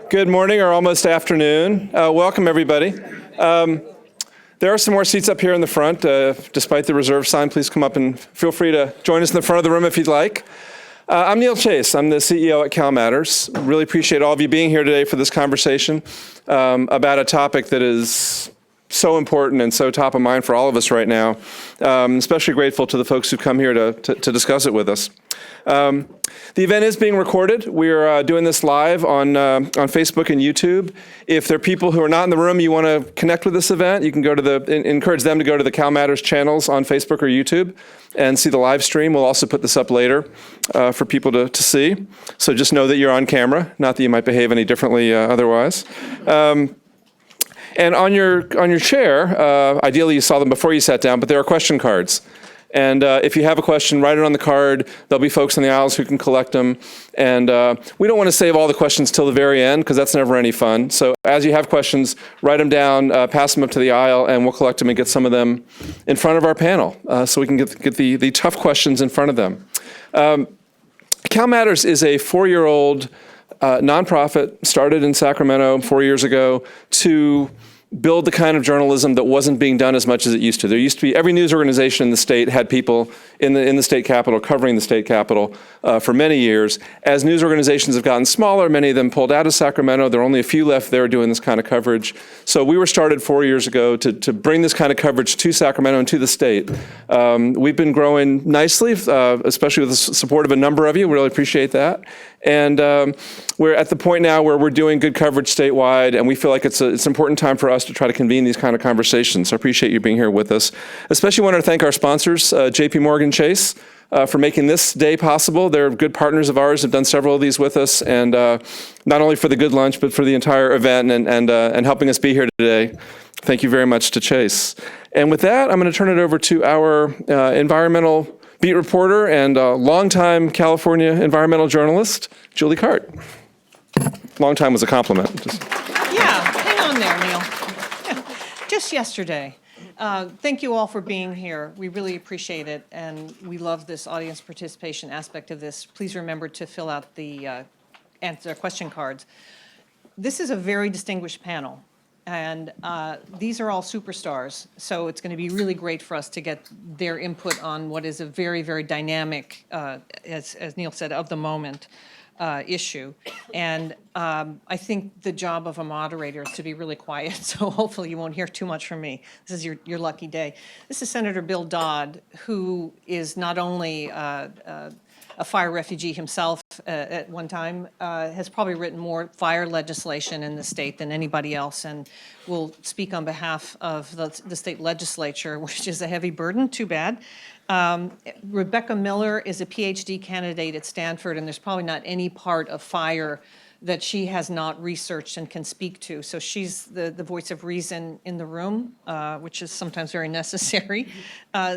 Good morning or almost afternoon. Welcome, everybody. There are some more seats up here in the front. Despite the reserve sign, please come up and feel free to join us in the front of the room if you'd like. I'm Neil Chase. I'm the CEO at CalMatters. Really appreciate all of you being here today for this conversation about a topic that is so important and so top of mind for all of us right now. Especially grateful to the folks who've come here to discuss it with us. The event is being recorded. We're doing this live on Facebook and YouTube. If there are people who are not in the room, you want to connect with this event, you can go to encourage them to go to the CalMatters channels on Facebook or YouTube and see the live stream. We'll also put this up later for people to see. So just know that you're on camera, not that you might behave any differently otherwise. And on your chair, ideally you saw them before you sat down, but there are question cards. And if you have a question, write it on the card. There'll be folks in the aisles who can collect them. And we don't want to save all the questions till the very end, because that's never any fun. So as you have questions, write them down, pass them up to the aisle, and we'll collect them and get some of them in front of our panel so we can get the tough questions in front of them. CalMatters is a 4-year-old nonprofit started in Sacramento 4 years ago to build the kind of journalism that wasn't being done as much as it used to. There used to be, every news organization in the state had people in the state capitol, covering the state capitol for many years. As news organizations have gotten smaller, many of them pulled out of Sacramento. There are only a few left there doing this kind of coverage. So we were started 4 years ago to bring this kind of coverage to Sacramento and to the state. We've been growing nicely, especially with the support of a number of you. We really appreciate that. And we're at the point now where we're doing good coverage statewide, and we feel like it's an important time for us to try to convene these kind of conversations. So I appreciate you being here with us. Especially want to thank our sponsors, JP Morgan Chase, for making this day possible. They're good partners of ours, have done several of these with us, and not only for the good lunch, but for the entire event and helping us be here today. Thank you very much to Chase. And with that, I'm going to turn it over to our environmental beat reporter and longtime California environmental journalist, Julie Cart. Long time was a compliment. Yeah, hang on there, Neil. Yeah, just yesterday. Thank you all for being here. We really appreciate it, and we love this audience participation aspect of this. Please remember to fill out the answer question cards. This is a very distinguished panel. And these are all superstars, so it's going to be really great for us to get their input on what is a very, very dynamic, as Neil said, of the moment issue. And I think the job of a moderator is to be really quiet, so hopefully you won't hear too much from me. This is your lucky day. This is Senator Bill Dodd, who is not only a fire refugee himself at one time, has probably written more fire legislation in the state than anybody else, and will speak on behalf of the state legislature, which is a heavy burden, too bad. Rebecca Miller is a PhD candidate at Stanford, and there's probably not any part of fire that she has not researched and can speak to. So she's the voice of reason in the room, which is sometimes very necessary.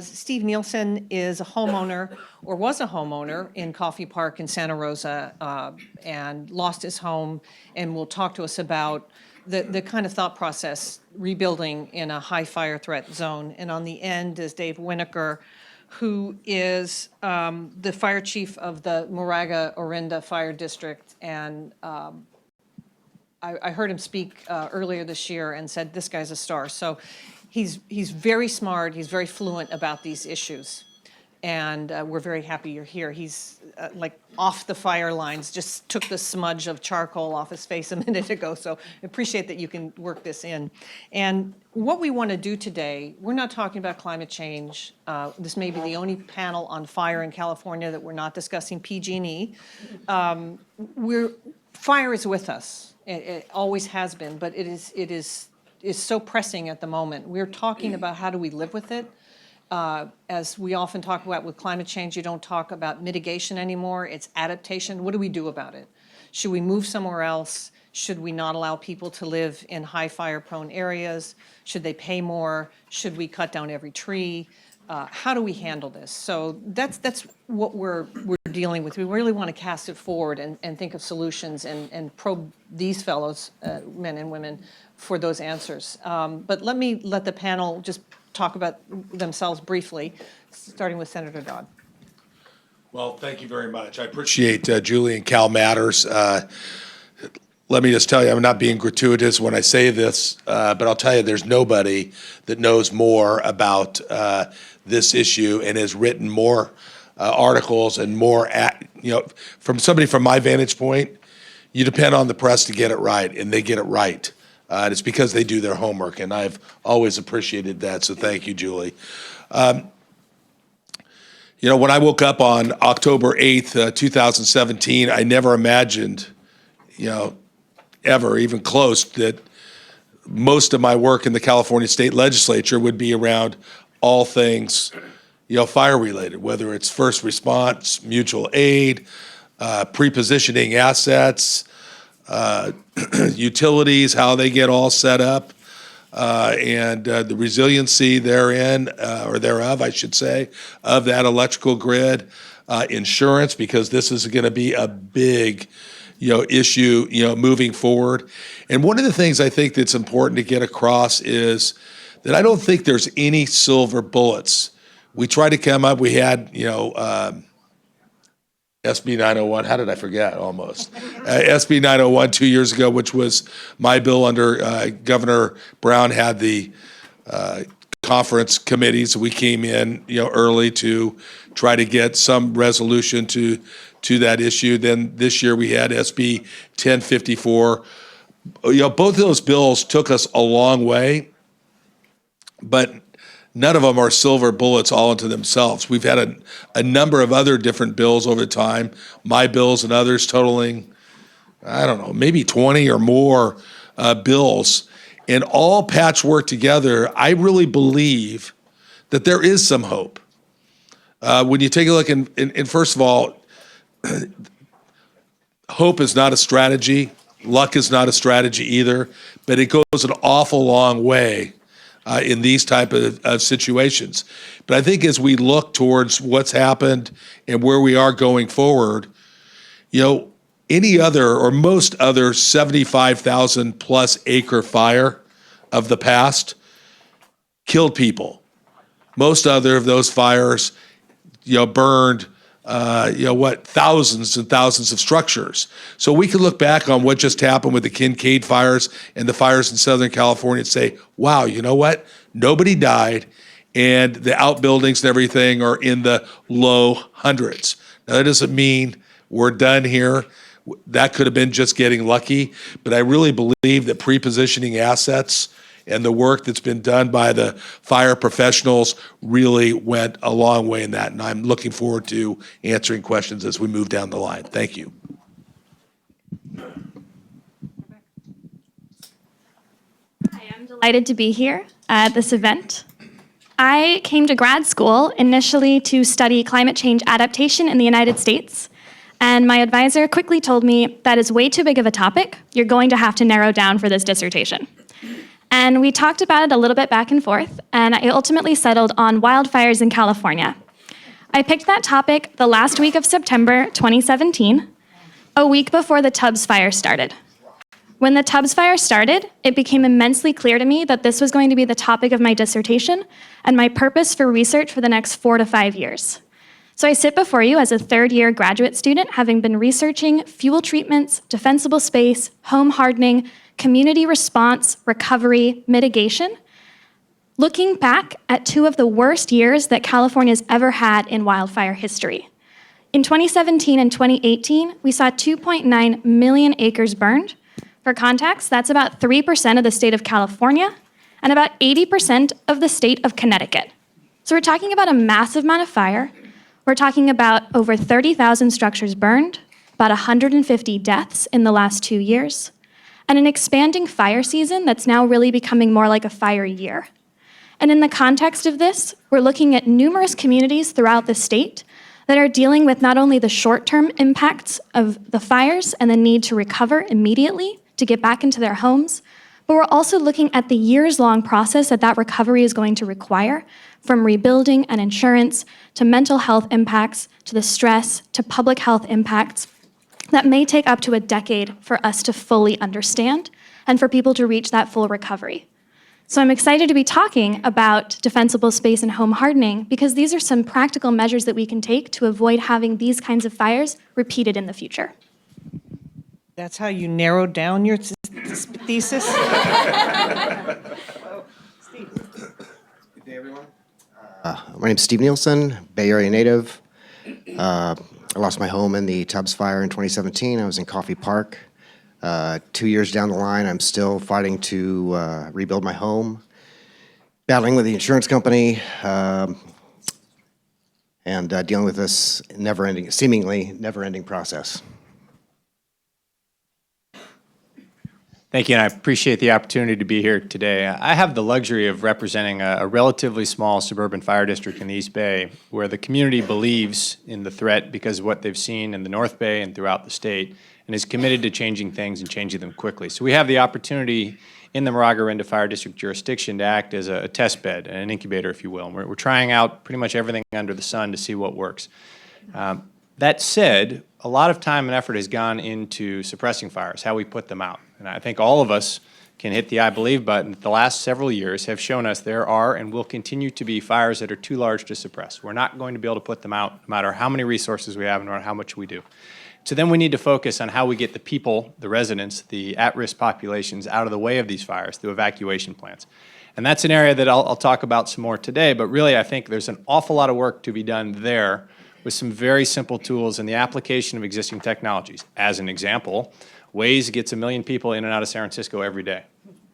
Steve Nielsen is a homeowner, or was a homeowner, in Coffey Park in Santa Rosa, and lost his home, and will talk to us about the kind of thought process rebuilding in a high fire threat zone. And on the end is Dave Winokur, who is the fire chief of the Moraga Renda Fire District. And I heard him speak earlier this year and said, this guy's a star. So he's very smart, he's very fluent about these issues. And we're very happy you're here. He's like off the fire lines, just took the smudge of charcoal off his face a minute ago. So I appreciate that you can work this in. And what we want to do today, we're not talking about climate change. This may be the only panel on fire in California that we're not discussing PG&E. Fire is with us. It always has been, but it is so pressing at the moment. We're talking about how do we live with it. As we often talk about with climate change, you don't talk about mitigation anymore. It's adaptation. What do we do about it? Should we move somewhere else? Should we not allow people to live in high fire-prone areas? Should they pay more? Should we cut down every tree? How do we handle this? So that's what we're dealing with. We really want to cast it forward and think of solutions and probe these fellows, men and women, for those answers. But let the panel just talk about themselves briefly, starting with Senator Dodd. Well, thank you very much. I appreciate Julie and CalMatters let me just tell you, I'm not being gratuitous when I say this, but I'll tell you, there's nobody that knows more about this issue and has written more articles and more, from somebody from my vantage point, you depend on the press to get it right, and they get it right. And it's because they do their homework, and I've always appreciated that, so thank you, Julie. When I woke up on October 8th, 2017, I never imagined, ever, even close, that most of my work in the California State Legislature would be around all things, fire related, whether it's first response, mutual aid, pre-positioning assets, utilities, how they get all set up, and the resiliency therein, or thereof, I should say, of that electrical grid, insurance, because this is going to be a big issue, moving forward. And one of the things I think that's important to get across is that I don't think there's any silver bullets. We tried to come up, we had, SB 901, how did I forget almost? SB 901 2 years ago, which was my bill under Governor Brown had the conference committees. We came in, early to try to get some resolution to that issue. Then this year we had SB 1054. Both of those bills took us a long way, but none of them are silver bullets all into themselves. We've had a number of other different bills over time, my bills and others totaling, I don't know, maybe 20 or more bills, and all patchwork together. I really believe that there is some hope. When you take a look, and first of all, hope is not a strategy. Luck is not a strategy either, but it goes an awful long way in these type of situations. But I think as we look towards what's happened and where we are going forward, any other or most other 75,000 plus acre fire of the past killed people. Most other of those fires, burned, thousands and thousands of structures. So we can look back on what just happened with the Kincade fires and the fires in Southern California and say, wow, you know what? Nobody died, and the outbuildings and everything are in the low hundreds. Now, that doesn't mean we're done here. That could have been just getting lucky, but I really believe that pre-positioning assets and the work that's been done by the fire professionals really went a long way in that. And I'm looking forward to answering questions as we move down the line. Thank you. Hi, I'm delighted to be here at this event. I came to grad school initially to study climate change adaptation in the United States. And my advisor quickly told me that is way too big of a topic. You're going to have to narrow down for this dissertation. And we talked about it a little bit back and forth, and I ultimately settled on wildfires in California. I picked that topic the last week of September 2017, a week before the Tubbs fire started. When the Tubbs fire started, it became immensely clear to me that this was going to be the topic of my dissertation and my purpose for research for the next 4 to 5 years. So I sit before you as a third-year graduate student, having been researching fuel treatments, defensible space, home hardening, community response, recovery, mitigation, looking back at 2 of the worst years that California's ever had in wildfire history. In 2017 and 2018, we saw 2.9 million acres burned. For context, that's about 3% of the state of California and about 80% of the state of Connecticut. So we're talking about a massive amount of fire. We're talking about over 30,000 structures burned, about 150 deaths in the last 2 years, and an expanding fire season that's now really becoming more like a fire year. And in the context of this, we're looking at numerous communities throughout the state that are dealing with not only the short-term impacts of the fires and the need to recover immediately to get back into their homes, but we're also looking at the years-long process that recovery is going to require, from rebuilding and insurance to mental health impacts to the stress to public health impacts that may take up to a decade for us to fully understand and for people to reach that full recovery. So I'm excited to be talking about defensible space and home hardening because these are some practical measures that we can take to avoid having these kinds of fires repeated in the future. That's how you narrowed down your thesis? Good day, everyone. My name's Steve Nielsen, Bay Area native. I lost my home in the Tubbs fire in 2017. I was in Coffey Park. 2 years down the line, I'm still fighting to rebuild my home, battling with the insurance company, and dealing with this seemingly never-ending process. Thank you, and I appreciate the opportunity to be here today. I have the luxury of representing a relatively small suburban fire district in the East Bay where the community believes in the threat because of what they've seen in the North Bay and throughout the state and is committed to changing things and changing them quickly. So we have the opportunity in the Moraga Renda Fire District jurisdiction to act as a test bed, an incubator, if you will. And we're trying out pretty much everything under the sun to see what works. That said, a lot of time and effort has gone into suppressing fires, how we put them out. And I think all of us can hit the I believe button. The last several years have shown us there are and will continue to be fires that are too large to suppress. We're not going to be able to put them out no matter how many resources we have and no matter how much we do. So then we need to focus on how we get the people, the residents, the at-risk populations out of the way of these fires through evacuation plans. And that's an area that I'll talk about some more today, but really I think there's an awful lot of work to be done there with some very simple tools and the application of existing technologies. As an example, Waze gets 1 million people in and out of San Francisco every day,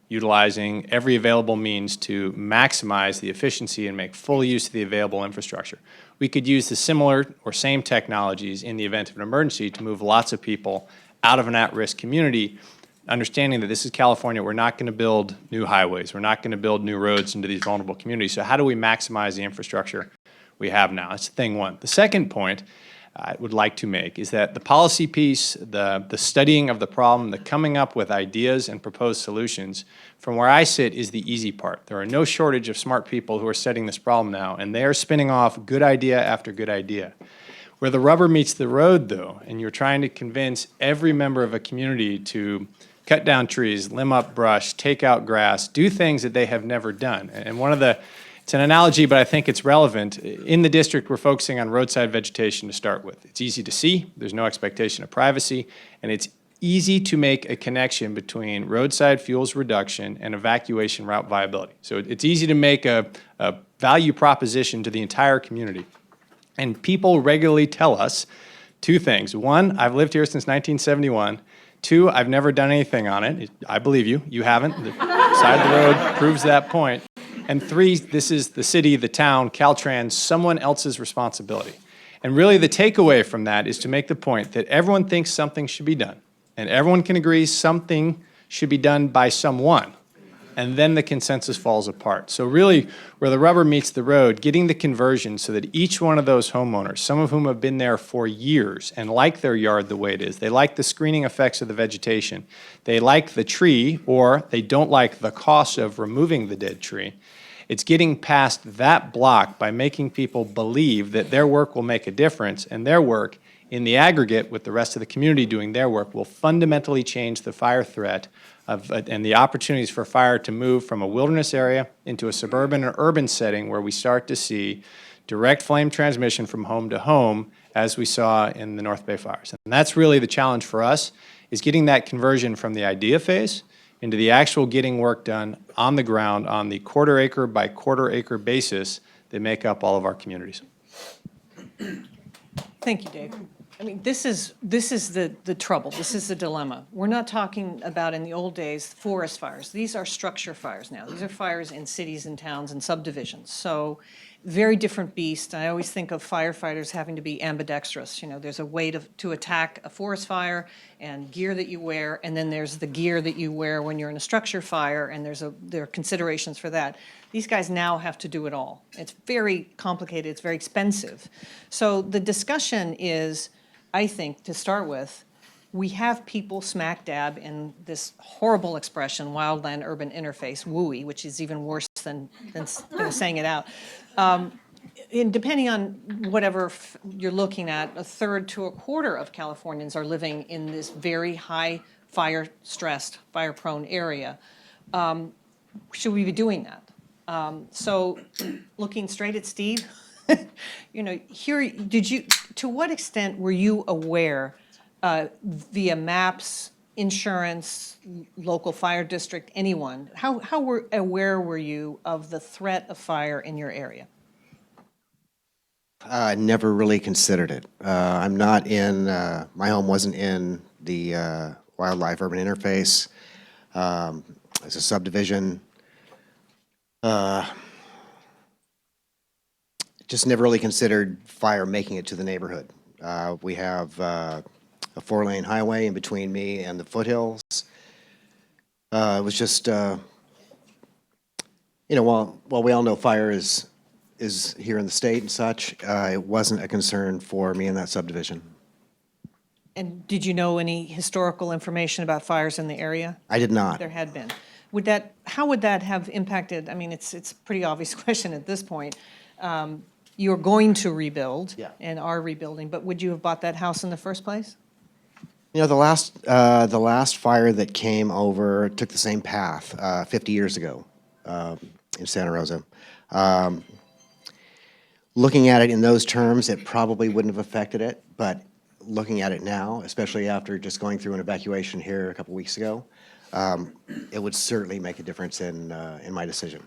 utilizing every available means to maximize the efficiency and make full use of the available infrastructure. We could use the similar or same technologies in the event of an emergency to move lots of people out of an at-risk community, understanding that this is California. We're not going to build new highways. We're not going to build new roads into these vulnerable communities. So how do we maximize the infrastructure we have now? That's thing one. The second point I would like to make is that the policy piece, the studying of the problem, the coming up with ideas and proposed solutions, from where I sit is the easy part. There are no shortage of smart people who are studying this problem now, and they are spinning off good idea after good idea. Where the rubber meets the road, though, and you're trying to convince every member of a community to cut down trees, limb up brush, take out grass, do things that they have never done. And one of the It's an analogy, but I think it's relevant. In the district, we're focusing on roadside vegetation to start with. It's easy to see, there's no expectation of privacy, and it's easy to make a connection between roadside fuels reduction and evacuation route viability. So it's easy to make a value proposition to the entire community. And people regularly tell us two things. One, I've lived here since 1971. Two, I've never done anything on it. I believe you. You haven't. The side of the road proves that point. And three, this is the city, the town, Caltrans, someone else's responsibility. And really the takeaway from that is to make the point that everyone thinks something should be done. And everyone can agree something should be done by someone. And then the consensus falls apart. So really, where the rubber meets the road, getting the conversion so that each one of those homeowners, some of whom have been there for years and like their yard the way it is, they like the screening effects of the vegetation, they like the tree, or they don't like the cost of removing the dead tree. It's getting past that block by making people believe that their work will make a difference, and their work in the aggregate with the rest of the community doing their work will fundamentally change the fire threat and the opportunities for fire to move from a wilderness area into a suburban or urban setting where we start to see direct flame transmission from home to home as we saw in the North Bay fires. And that's really the challenge for us, is getting that conversion from the idea phase into the actual getting work done on the ground on the quarter acre by quarter acre basis that make up all of our communities. Thank you, Dave. I mean, this is the trouble. This is the dilemma. We're not talking about, in the old days, forest fires. These are structure fires now. These are fires in cities and towns and subdivisions. So very different beast. I always think of firefighters having to be ambidextrous. You know, there's a way to attack a forest fire and gear that you wear, and then there's the gear that you wear when you're in a structure fire, and there are considerations for that. These guys now have to do it all. It's very complicated. It's very expensive. So the discussion is, I think, to start with, we have people smack dab in this horrible expression, wildland-urban interface, WUI, which is even worse than saying it out. And depending on whatever you're looking at, a third to a quarter of Californians are living in this very high fire-stressed, fire-prone area. Should we be doing that? So looking straight at Steve, you know, to what extent were you aware via maps, insurance, local fire district, anyone, how aware were you of the threat of fire in your area? Never really considered it. I'm not in, my home wasn't in the wildlife urban interface. It's a subdivision. Just never really considered fire making it to the neighborhood. We have a 4-lane highway in between me and the foothills. It was just, while we all know fire is here in the state and such, it wasn't a concern for me in that subdivision. And did you know any historical information about fires in the area? I did not. There had been. How would that have impacted, I mean, it's a pretty obvious question at this point. You're going to rebuild and are rebuilding, but would you have bought that house in the first place? The last fire that came over took the same path 50 years ago in Santa Rosa. Looking at it in those terms, it probably wouldn't have affected it, but looking at it now, especially after just going through an evacuation here a couple weeks ago, it would certainly make a difference in my decision.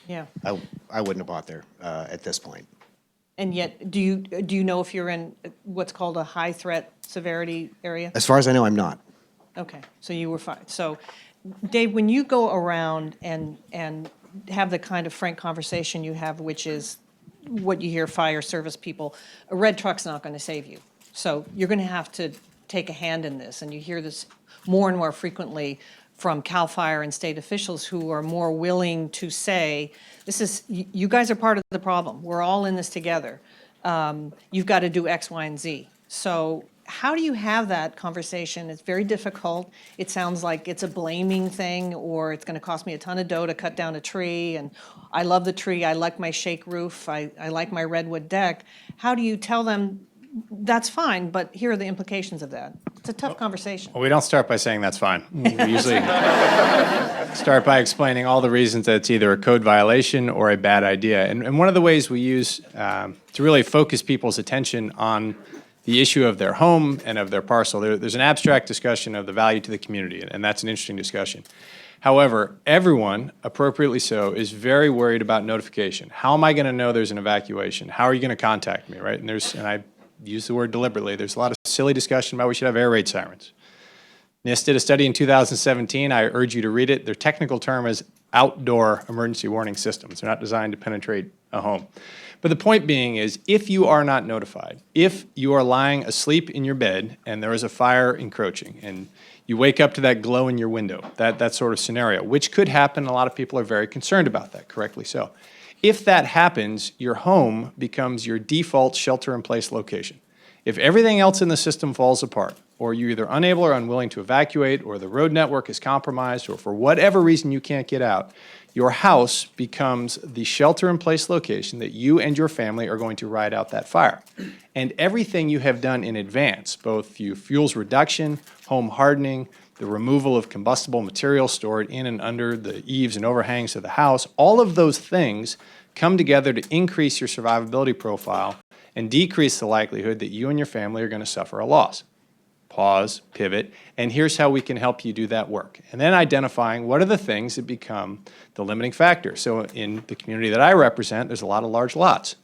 Yeah. I wouldn't have bought there at this point. And yet, do you know if you're in what's called a high threat severity area? As far as I know, I'm not. Okay, so you were fine. So, Dave, when you go around and have the kind of frank conversation you have, which is what you hear fire service people, a red truck's not going to save you. So you're going to have to take a hand in this, and you hear this more and more frequently from CAL FIRE and state officials who are more willing to say, this is, you guys are part of the problem. We're all in this together. You've got to do X, Y, and Z. So how do you have that conversation? It's very difficult. It sounds like it's a blaming thing, or it's going to cost me a ton of dough to cut down a tree, and I love the tree, I like my shake roof, I like my redwood deck. How do you tell them, that's fine, but here are the implications of that? It's a tough conversation. Well, we don't start by saying that's fine. We usually start by explaining all the reasons that it's either a code violation or a bad idea. And one of the ways we use to really focus people's attention on the issue of their home and of their parcel, there's an abstract discussion of the value to the community, and that's an interesting discussion. However, everyone, appropriately so, is very worried about notification. How am I going to know there's an evacuation? How are you going to contact me, right? And I use the word deliberately. There's a lot of silly discussion about we should have air raid sirens. NIST did a study in 2017. I urge you to read it. Their technical term is outdoor emergency warning systems. They're not designed to penetrate a home. But the point being is, if you are not notified, if you are lying asleep in your bed and there is a fire encroaching and you wake up to that glow in your window, that sort of scenario, which could happen, a lot of people are very concerned about that, correctly so. If that happens, your home becomes your default shelter-in-place location. If everything else in the system falls apart, or you're either unable or unwilling to evacuate, or the road network is compromised, or for whatever reason you can't get out, your house becomes the shelter-in-place location that you and your family are going to ride out that fire. And everything you have done in advance, both fuels reduction, home hardening, the removal of combustible material stored in and under the eaves and overhangs of the house, all of those things come together to increase your survivability profile and decrease the likelihood that you and your family are going to suffer a loss. Pause, pivot, and here's how we can help you do that work. And then identifying what are the things that become the limiting factor. So in the community that I represent, there's a lot of large lots.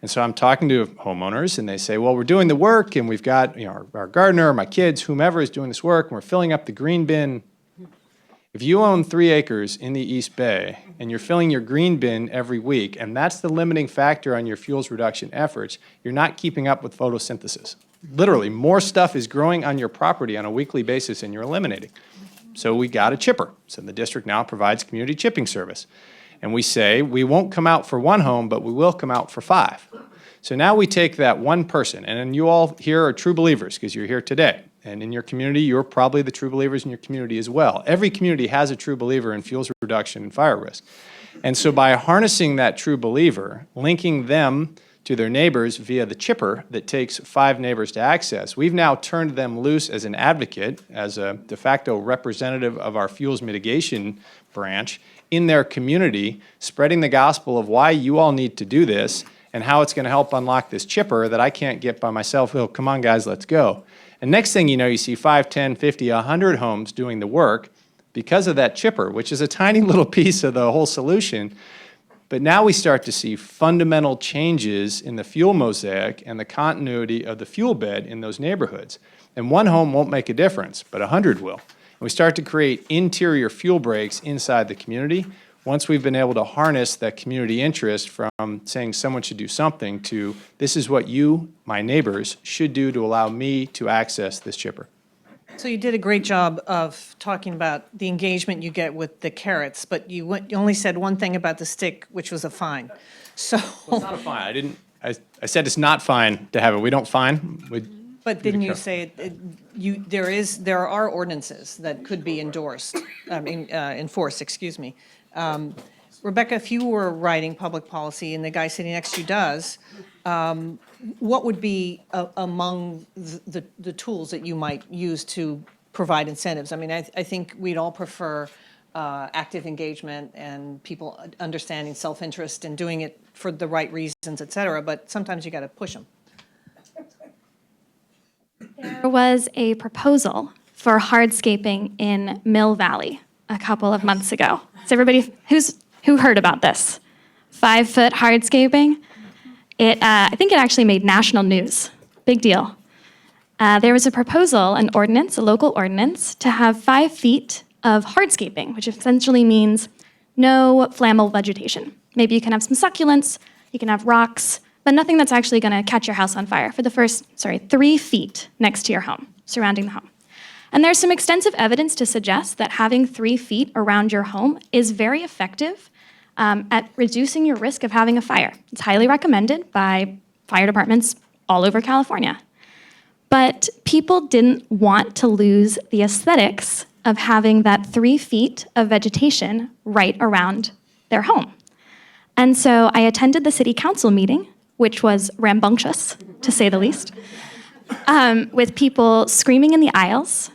And so I'm talking to homeowners, and they say, well, we're doing the work, and we've got our gardener, my kids, whomever is doing this work, and we're filling up the green bin. If you own 3 acres in the East Bay, and you're filling your green bin every week, and that's the limiting factor on your fuels reduction efforts, you're not keeping up with photosynthesis. Literally, more stuff is growing on your property on a weekly basis than you're eliminating. So we got a chipper. So the district now provides community chipping service. And we say, we won't come out for 1 home, but we will come out for 5. So now we take that one person, and you all here are true believers because you're here today. And in your community, you're probably the true believers in your community as well. Every community has a true believer in fuels reduction and fire risk. And so by harnessing that true believer, linking them to their neighbors via the chipper that takes 5 neighbors to access, we've now turned them loose as an advocate, as a de facto representative of our fuels mitigation branch in their community, spreading the gospel of why you all need to do this, and how it's going to help unlock this chipper that I can't get by myself. Oh, come on, guys, let's go. And next thing you know, you see 5, 10, 50, 100 homes doing the work because of that chipper, which is a tiny little piece of the whole solution. But now we start to see fundamental changes in the fuel mosaic and the continuity of the fuel bed in those neighborhoods. And one home won't make a difference, but 100 will. And we start to create interior fuel breaks inside the community once we've been able to harness that community interest from saying someone should do something to this is what you, my neighbors, should do to allow me to access this chipper. So you did a great job of talking about the engagement you get with the carrots, but you only said one thing about the stick, which was a fine. So, It's not a fine. I said it's not fine to have it. We don't fine. but didn't you say there are ordinances that could be enforced, excuse me. Rebecca, if you were writing public policy and the guy sitting next to you does, what would be among the tools that you might use to provide incentives? I mean, I think we'd all prefer active engagement and people understanding self-interest and doing it for the right reasons, et cetera, but sometimes you got to push them. There was a proposal for hardscaping in Mill Valley a couple of months ago. So everybody who heard about this? 5-foot hardscaping? I think it actually made national news. Big deal. There was a proposal, an ordinance, a local ordinance, to have 5 feet of hardscaping, which essentially means no flammable vegetation. Maybe you can have some succulents, you can have rocks, but nothing that's actually going to catch your house on fire for the first, 3 feet next to your home, surrounding the home. And there's some extensive evidence to suggest that having 3 feet around your home is very effective at reducing your risk of having a fire. It's highly recommended by fire departments all over California. But people didn't want to lose the aesthetics of having that 3 feet of vegetation right around their home. And so I attended the city council meeting, which was rambunctious, to say the least, with people screaming in the aisles,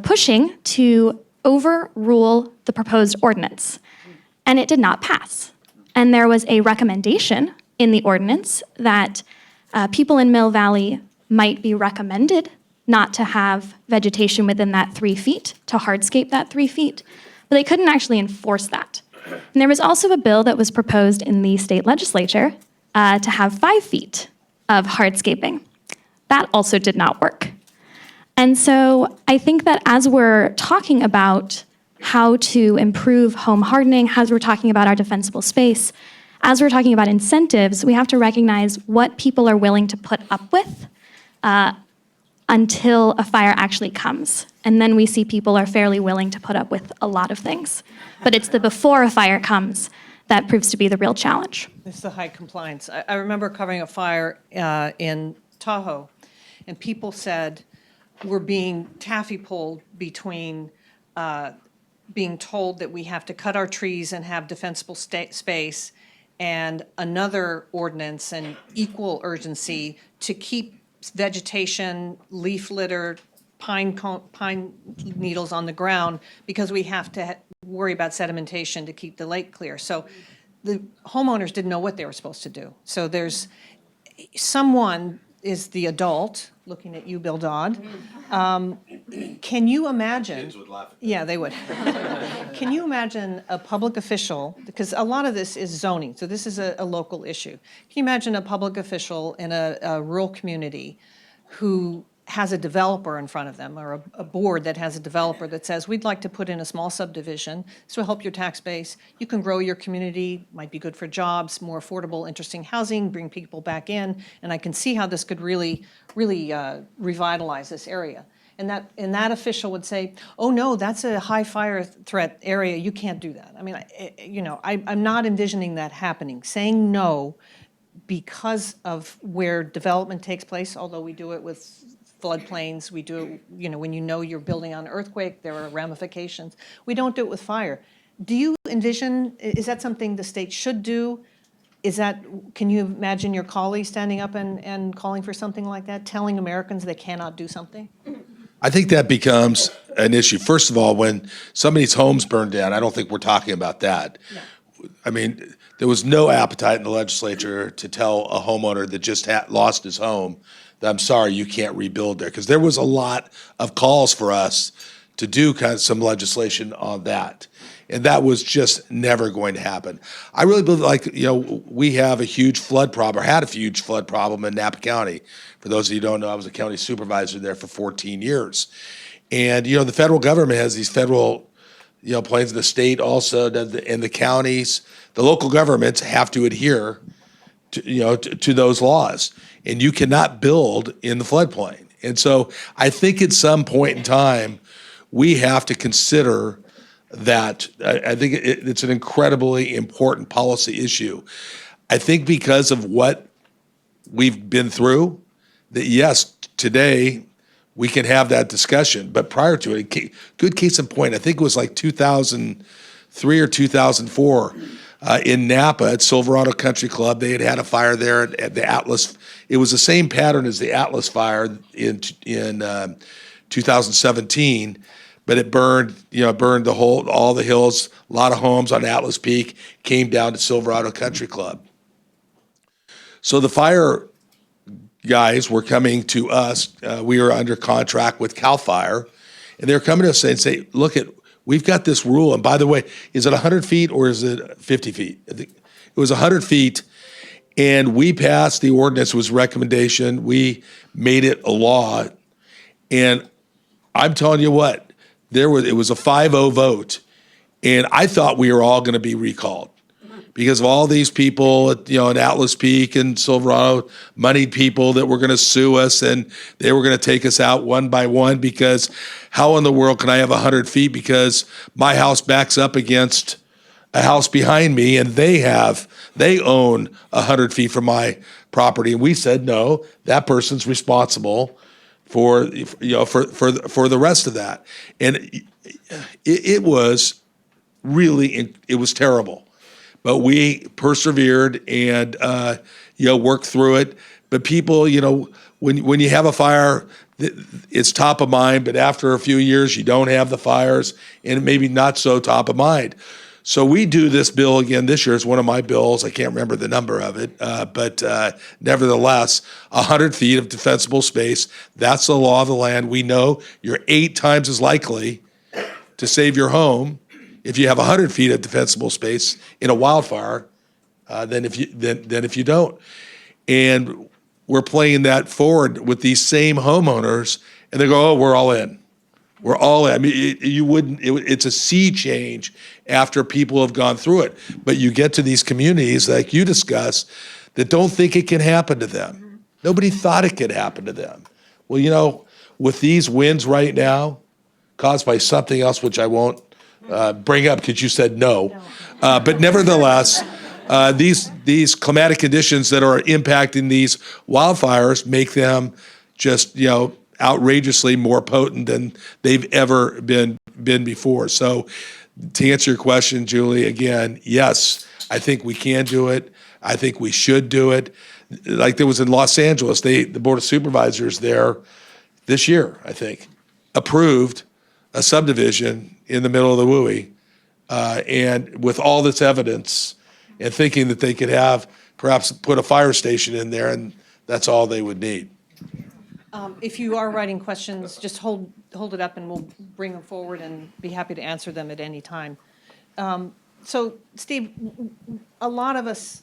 pushing to overrule the proposed ordinance. And it did not pass. And there was a recommendation in the ordinance that people in Mill Valley might be recommended not to have vegetation within that 3 feet, to hardscape that 3 feet, but they couldn't actually enforce that. And there was also a bill that was proposed in the state legislature to have 5 feet of hardscaping. That also did not work. And so I think that as we're talking about how to improve home hardening, as we're talking about our defensible space, as we're talking about incentives, we have to recognize what people are willing to put up with until a fire actually comes. And then we see people are fairly willing to put up with a lot of things. But it's the before a fire comes that proves to be the real challenge. It's the high compliance. I remember covering a fire in Tahoe, and people said we're being taffy-pulled between being told that we have to cut our trees and have defensible space and another ordinance and equal urgency to keep vegetation, leaf litter, pine needles on the ground because we have to worry about sedimentation to keep the lake clear. So the homeowners didn't know what they were supposed to do. So there's someone is the adult, looking at you, Bill Dodd. Can you imagine? Kids would laugh. Yeah, they would. Can you imagine a public official, because a lot of this is zoning, so this is a local issue. Can you imagine a public official in a rural community who has a developer in front of them, or a board that has a developer that says, we'd like to put in a small subdivision, this will help your tax base, you can grow your community, might be good for jobs, more affordable, interesting housing, bring people back in, and I can see how this could really revitalize this area. And that official would say, oh no, that's a high fire threat area, you can't do that. I mean, I'm not envisioning that happening. Saying no because of where development takes place, although we do it with floodplains, we do it, when you're building on an earthquake, there are ramifications. We don't do it with fire. Do you envision, is that something the state should do? Can you imagine your colleagues standing up and calling for something like that, telling Americans they cannot do something? I think that becomes an issue. First of all, when somebody's home's burned down, I don't think we're talking about that. I mean, there was no appetite in the legislature to tell a homeowner that just lost his home that I'm sorry, you can't rebuild there. Because there was a lot of calls for us to do kind of some legislation on that. And that was just never going to happen. I really believe, like, we have a huge flood problem, or had a huge flood problem in Napa County. For those of you who don't know, I was a county supervisor there for 14 years. And, the federal government has these federal, plans, the state also, and the counties, the local governments have to adhere to those laws. And you cannot build in the floodplain. And so I think at some point in time, we have to consider that. I think it's an incredibly important policy issue. I think because of what we've been through, that yes, today we can have that discussion. But prior to it, good case in point, I think it was like 2003 or 2004, in Napa at Silverado Country Club, they had a fire there at the Atlas. It was the same pattern as the Atlas fire in 2017, but it burned all the hills, a lot of homes on Atlas Peak, came down to Silverado Country Club. So the fire guys were coming to us. We were under contract with CAL FIRE, and they were coming to us and say, look, we've got this rule. And by the way, is it 100 feet or is it 50 feet? I think it was 100 feet. And we passed the ordinance, was recommendation. We made it a law. And I'm telling you what, it was a 5-0 vote. And I thought we were all going to be recalled because of all these people at, in Atlas Peak and Silverado, moneyed people that were going to sue us, and they were going to take us out one by one, because how in the world can I have 100 feet because my house backs up against a house behind me and they own 100 feet from my property. And we said, no, that person's responsible for the rest of that. And it was really, it was terrible. But we persevered and worked through it. But people, when you have a fire, it's top of mind. But after a few years, you don't have the fires, and maybe not so top of mind. So we do this bill again this year. It's one of my bills. I can't remember the number of it, but nevertheless, 100 feet of defensible space. That's the law of the land. We know you're 8 times as likely to save your home if you have 100 feet of defensible space in a wildfire than if you don't. And we're playing that forward with these same homeowners, and they go, "Oh, we're all in. We're all in." I mean, it's a sea change after people have gone through it. But you get to these communities, like you discussed, that don't think it can happen to them. Nobody thought it could happen to them. Well, with these winds right now, caused by something else, which I won't bring up because you said no. But nevertheless, these climatic conditions that are impacting these wildfires make them just, outrageously more potent than they've ever been before. So to answer your question, Julie, again, yes, I think we can do it. I think we should do it. Like there was in Los Angeles, the Board of Supervisors there this year, I think, approved a subdivision in the middle of the WUI, and with all this evidence, and thinking that they could have perhaps put a fire station in there, and that's all they would need. If you are writing questions, just hold it up and we'll bring them forward and be happy to answer them at any time. So, Steve, a lot of us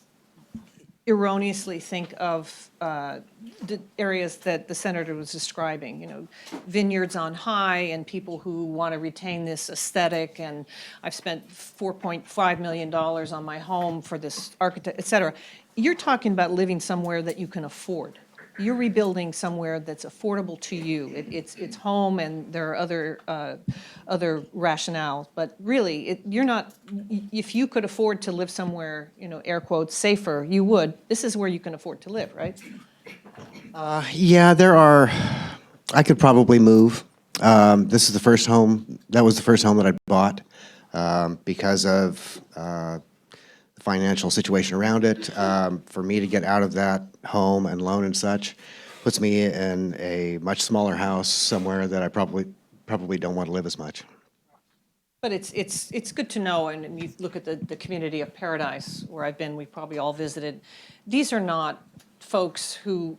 erroneously think of the areas that the senator was describing, vineyards on high and people who want to retain this aesthetic, and I've spent $4.5 million on my home for this architect, et cetera. You're talking about living somewhere that you can afford. You're rebuilding somewhere that's affordable to you. It's home, and there are other rationales. But really, you're not. If you could afford to live somewhere, air quotes, safer, you would. This is where you can afford to live, right? Yeah, there are. I could probably move. This is the first home. That was the first home that I bought because of the financial situation around it. For me to get out of that home and loan and such puts me in a much smaller house somewhere that I probably don't want to live as much. But it's good to know, and you look at the community of Paradise, where I've been, we've probably all visited. These are not folks who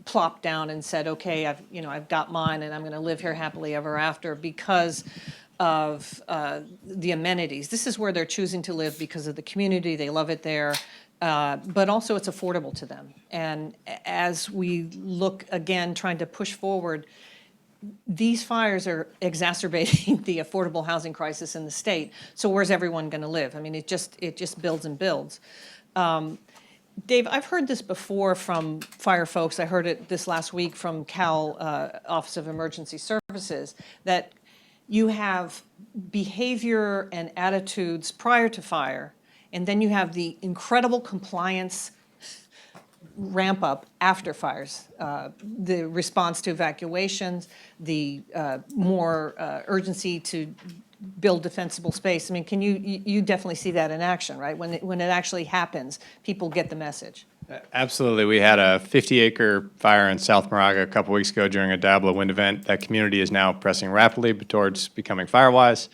plopped down and said, okay, I've got mine and I'm going to live here happily ever after because of the amenities. This is where they're choosing to live because of the community. They love it there. But also it's affordable to them. And as we look again, trying to push forward, these fires are exacerbating the affordable housing crisis in the state. So where's everyone going to live? I mean, it just builds and builds. Dave, I've heard this before from fire folks. I heard it this last week from Cal Office of Emergency Services, that you have behavior and attitudes prior to fire, and then you have the incredible compliance ramp up after fires, the response to evacuations, the more urgency to build defensible space. I mean, you definitely see that in action, right? When it actually happens, people get the message. Absolutely. We had a 50-acre fire in South Moraga a couple weeks ago during a Diablo wind event. That community is now pressing rapidly towards becoming firewise.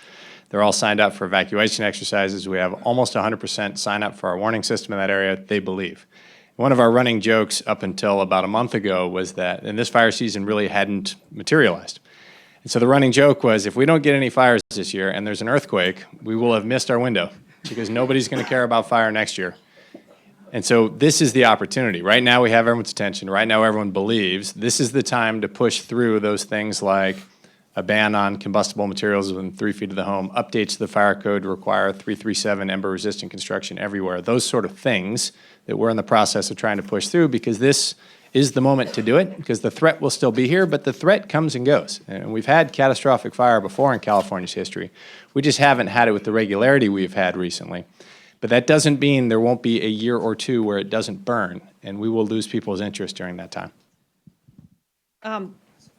They're all signed up for evacuation exercises. We have almost 100% sign up for our warning system in that area, they believe. One of our running jokes up until about a month ago was that, and this fire season really hadn't materialized. And so the running joke was, if we don't get any fires this year and there's an earthquake, we will have missed our window because nobody's going to care about fire next year. And so this is the opportunity. Right now we have everyone's attention. Right now everyone believes this is the time to push through those things like a ban on combustible materials within 3 feet of the home, updates to the fire code to require 337 Ember resistant construction everywhere, those sort of things that we're in the process of trying to push through, because this is the moment to do it, because the threat will still be here, but the threat comes and goes. And we've had catastrophic fire before in California's history. We just haven't had it with the regularity we've had recently. But that doesn't mean there won't be a year or two where it doesn't burn, and we will lose people's interest during that time.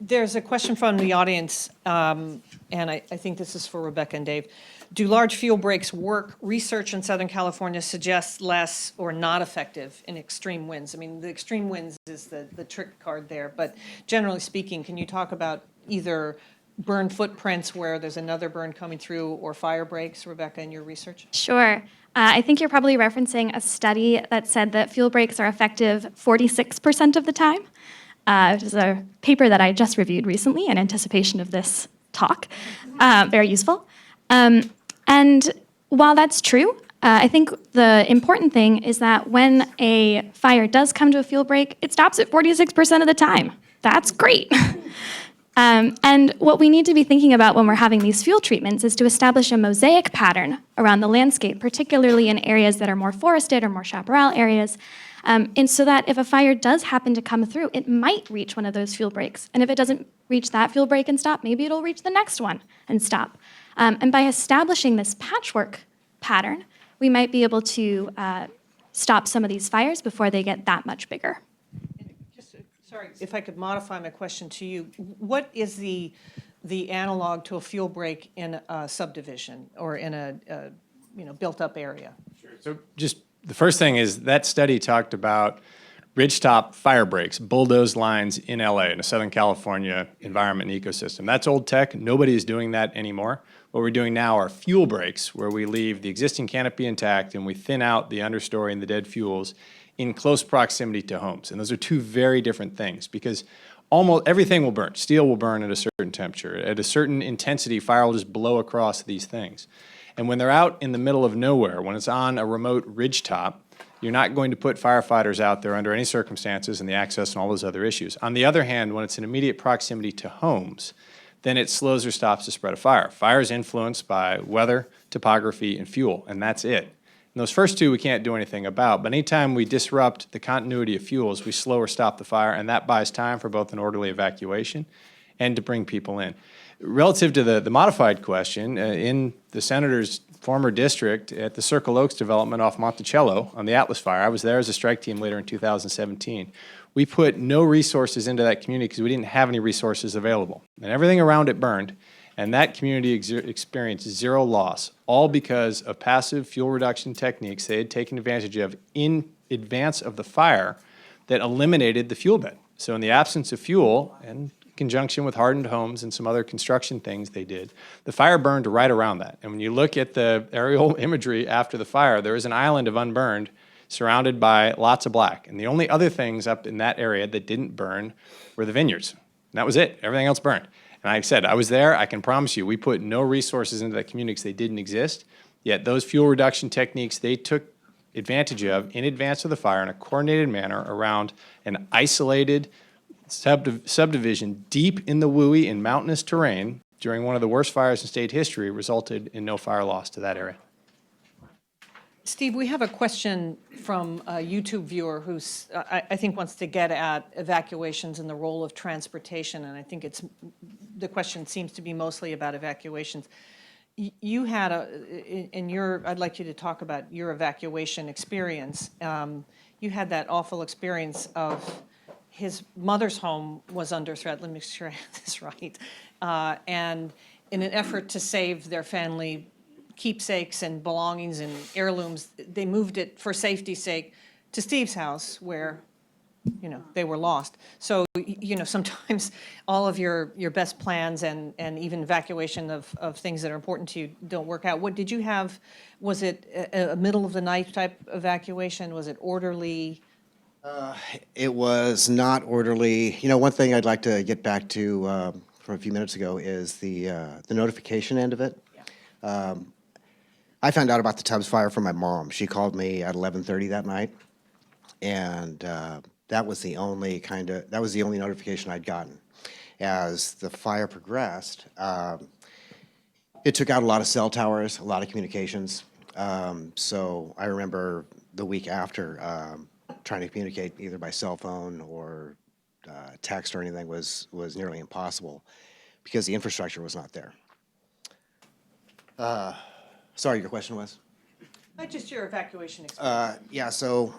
There's a question from the audience, and I think this is for Rebecca and Dave. Do large fuel breaks work? Research in Southern California suggests less or not effective in extreme winds. I mean, the extreme winds is the trick card there, but generally speaking, can you talk about either burn footprints where there's another burn coming through or fire breaks, Rebecca, in your research? Sure. I think you're probably referencing a study that said that fuel breaks are effective 46% of the time. Which is a paper that I just reviewed recently in anticipation of this talk. Very useful. And while that's true, I think the important thing is that when a fire does come to a fuel break, it stops at 46% of the time. That's great. And what we need to be thinking about when we're having these fuel treatments is to establish a mosaic pattern around the landscape, particularly in areas that are more forested or more chaparral areas, and so that if a fire does happen to come through, it might reach one of those fuel breaks. And if it doesn't reach that fuel break and stop, maybe it'll reach the next one and stop. And by establishing this patchwork pattern, we might be able to stop some of these fires before they get that much bigger. Just, sorry, if I could modify my question to you, what is the analog to a fuel break in a subdivision or in a built-up area? Sure. So just the first thing is that study talked about Ridgetop fire breaks, bulldozed lines in LA, in a Southern California environment and ecosystem. That's old tech. Nobody is doing that anymore. What we're doing now are fuel breaks, where we leave the existing canopy intact and we thin out the understory and the dead fuels in close proximity to homes. And those are two very different things, because almost everything will burn. Steel will burn at a certain temperature. At a certain intensity, fire will just blow across these things. And when they're out in the middle of nowhere, when it's on a remote ridgetop, you're not going to put firefighters out there under any circumstances and the access and all those other issues. On the other hand, when it's in immediate proximity to homes, then it slows or stops the spread of fire. Fire is influenced by weather, topography, and fuel, and that's it. And those first two we can't do anything about, but anytime we disrupt the continuity of fuels, we slow or stop the fire, and that buys time for both an orderly evacuation and to bring people in. Relative to the modified question, in the senator's former district at the Circle Oaks development off Monticello on the Atlas Fire, I was there as a strike team leader in 2017. We put no resources into that community because we didn't have any resources available. And everything around it burned, and that community experienced zero loss, all because of passive fuel reduction techniques they had taken advantage of in advance of the fire that eliminated the fuel bed. So in the absence of fuel, and conjunction with hardened homes and some other construction things they did, the fire burned right around that. And when you look at the aerial imagery after the fire, there is an island of unburned surrounded by lots of black. And the only other things up in that area that didn't burn were the vineyards. And that was it. Everything else burned. And like I said, I was there. I can promise you, we put no resources into that community because they didn't exist. Yet those fuel reduction techniques they took advantage of in advance of the fire in a coordinated manner around an isolated subdivision deep in the WUI in mountainous terrain during one of the worst fires in state history resulted in no fire loss to that area. Steve, we have a question from a YouTube viewer who's, I think, wants to get at evacuations and the role of transportation, and I think the question seems to be mostly about evacuations. You had I'd like you to talk about your evacuation experience. You had that awful experience of his mother's home was under threat. Let me make sure I have this right. And in an effort to save their family keepsakes and belongings and heirlooms, they moved it for safety's sake to Steve's house where, they were lost. So, sometimes all of your best plans and even evacuation of things that are important to you don't work out. What did you have? Was it a middle of the night type evacuation? Was it orderly? It was not orderly. One thing I'd like to get back to from a few minutes ago is the notification end of it. Yeah. I found out about the Tubbs fire from my mom. She called me at 11:30 that night, and that was the only notification I'd gotten. As the fire progressed, it took out a lot of cell towers, a lot of communications. So I remember the week after trying to communicate either by cell phone or text or anything was nearly impossible because the infrastructure was not there. Sorry, your question was? Just your evacuation experience. Yeah, so,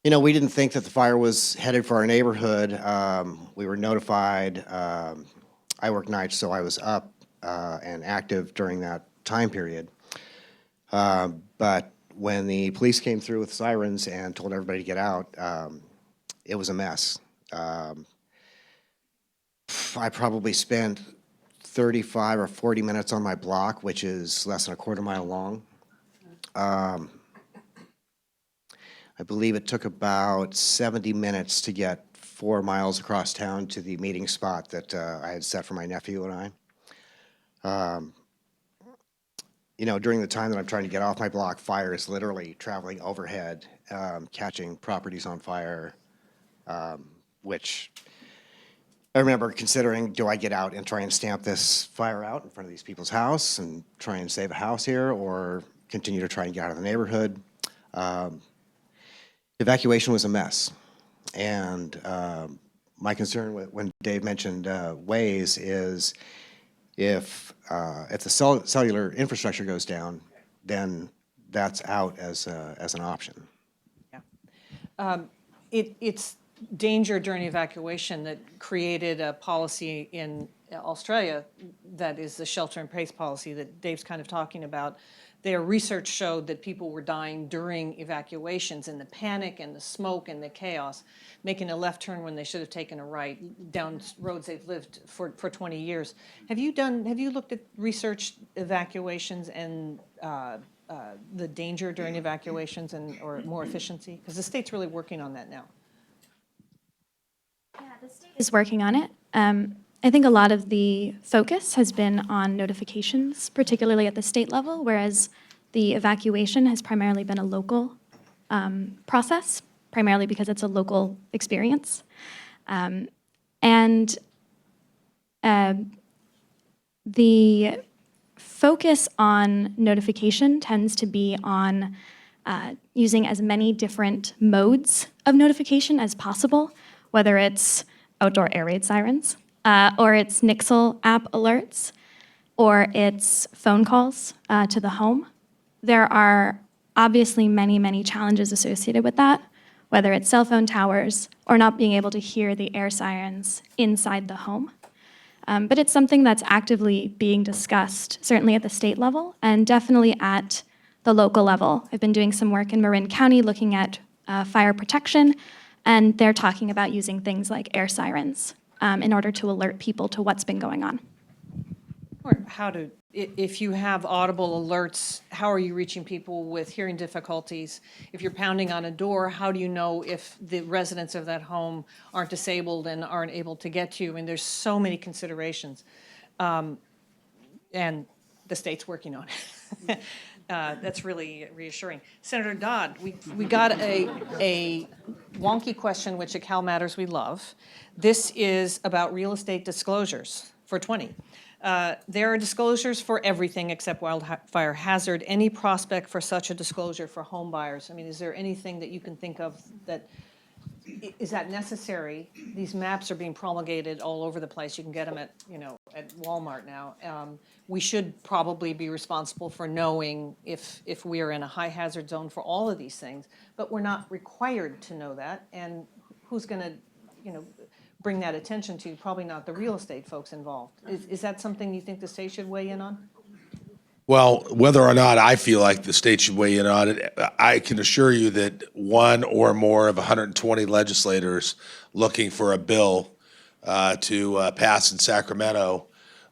we didn't think that the fire was headed for our neighborhood. We were notified. I worked nights, so I was up and active during that time period. But when the police came through with sirens and told everybody to get out, it was a mess. I probably spent 35 or 40 minutes on my block, which is less than a quarter mile long. I believe it took about 70 minutes to get 4 miles across town to the meeting spot that I had set for my nephew and I. During the time that I'm trying to get off my block, fire is literally traveling overhead, catching properties on fire, which I remember considering, do I get out and try and stamp this fire out in front of these people's house and try and save a house here, or continue to try and get out of the neighborhood? Evacuation was a mess. And my concern when Dave mentioned ways is if the cellular infrastructure goes down, then that's out as an option. Yeah. It's danger during evacuation that created a policy in Australia that is the shelter-in-place policy that Dave's kind of talking about. Their research showed that people were dying during evacuations in the panic and the smoke and the chaos, making a left turn when they should have taken a right down roads they've lived for 20 years. Have you looked at research evacuations and the danger during evacuations or more efficiency? Because the state's really working on that now. Yeah, the state is working on it. I think a lot of the focus has been on notifications, particularly at the state level, whereas the evacuation has primarily been a local process, primarily because it's a local experience. And the focus on notification tends to be on using as many different modes of notification as possible, whether it's outdoor air raid sirens, or it's Nixle app alerts, or it's phone calls to the home. There are obviously many, many challenges associated with that, whether it's cell phone towers or not being able to hear the air sirens inside the home. But it's something that's actively being discussed, certainly at the state level and definitely at the local level. I've been doing some work in Marin County looking at fire protection And they're talking about using things like air sirens in order to alert people to what's been going on. Or if you have audible alerts, how are you reaching people with hearing difficulties? If you're pounding on a door, how do you know if the residents of that home aren't disabled and aren't able to get to you? I mean, there's so many considerations. And the state's working on it. That's really reassuring. Senator Dodd, we got a wonky question, which at CalMatters we love. This is about real estate disclosures for 20. There are disclosures for everything except wildfire hazard. Any prospect for such a disclosure for home buyers? I mean, is there anything that you can think of that, is that necessary? These maps are being promulgated all over the place. You can get them at, at Walmart now. We should probably be responsible for knowing if we are in a high hazard zone for all of these things, but we're not required to know that. And who's going to, bring that attention to? Probably not the real estate folks involved. Is that something you think the state should weigh in on? Well, whether or not I feel like the state should weigh in on it, I can assure you that one or more of 120 legislators looking for a bill to pass in Sacramento,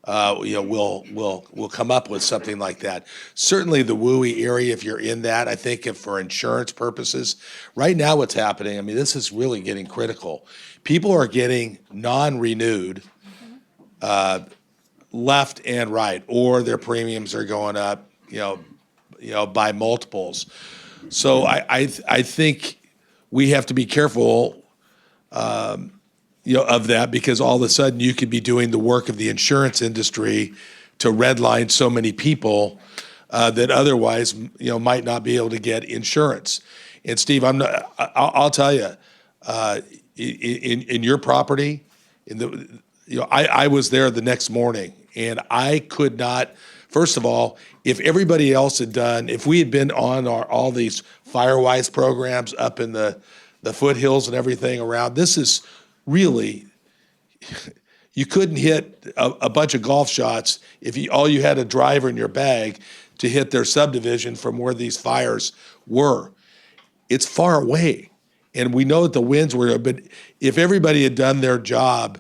will come up with something like that. Certainly the WUI area, if you're in that, I think if for insurance purposes, right now what's happening, I mean, this is really getting critical. People are getting non-renewed left and right, or their premiums are going up, by multiples. So I think we have to be careful, of that, because all of a sudden you could be doing the work of the insurance industry to redline so many people that otherwise, might not be able to get insurance. And Steve, I'll tell you, in your property, I was there the next morning, and I could not. First of all, if everybody else if we had been on all these Firewise programs up in the foothills and everything around, this is really, you couldn't hit a bunch of golf shots if all you had a driver in your bag to hit their subdivision from where these fires were. It's far away, and we know that the winds were, but if everybody had done their job,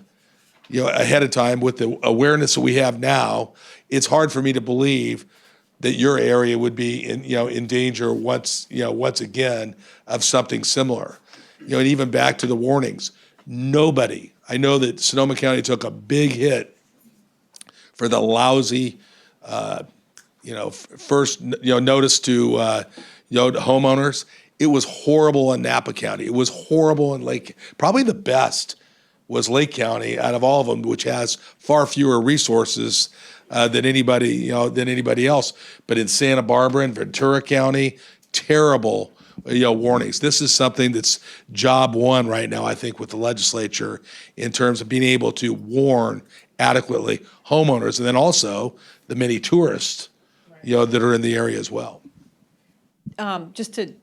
ahead of time with the awareness that we have now, it's hard for me to believe that your area would be in danger once again of something similar. And even back to the warnings, I know that Sonoma County took a big hit for the lousy, first, notice to, homeowners. It was horrible in Napa County. It was horrible in Lake. Probably the best was Lake County out of all of them, which has far fewer resources than anybody else. But in Santa Barbara and Ventura County, terrible, warnings. This is something that's job one right now, I think, with the legislature in terms of being able to warn adequately homeowners, and then also the many tourists, that are in the area as well. Just to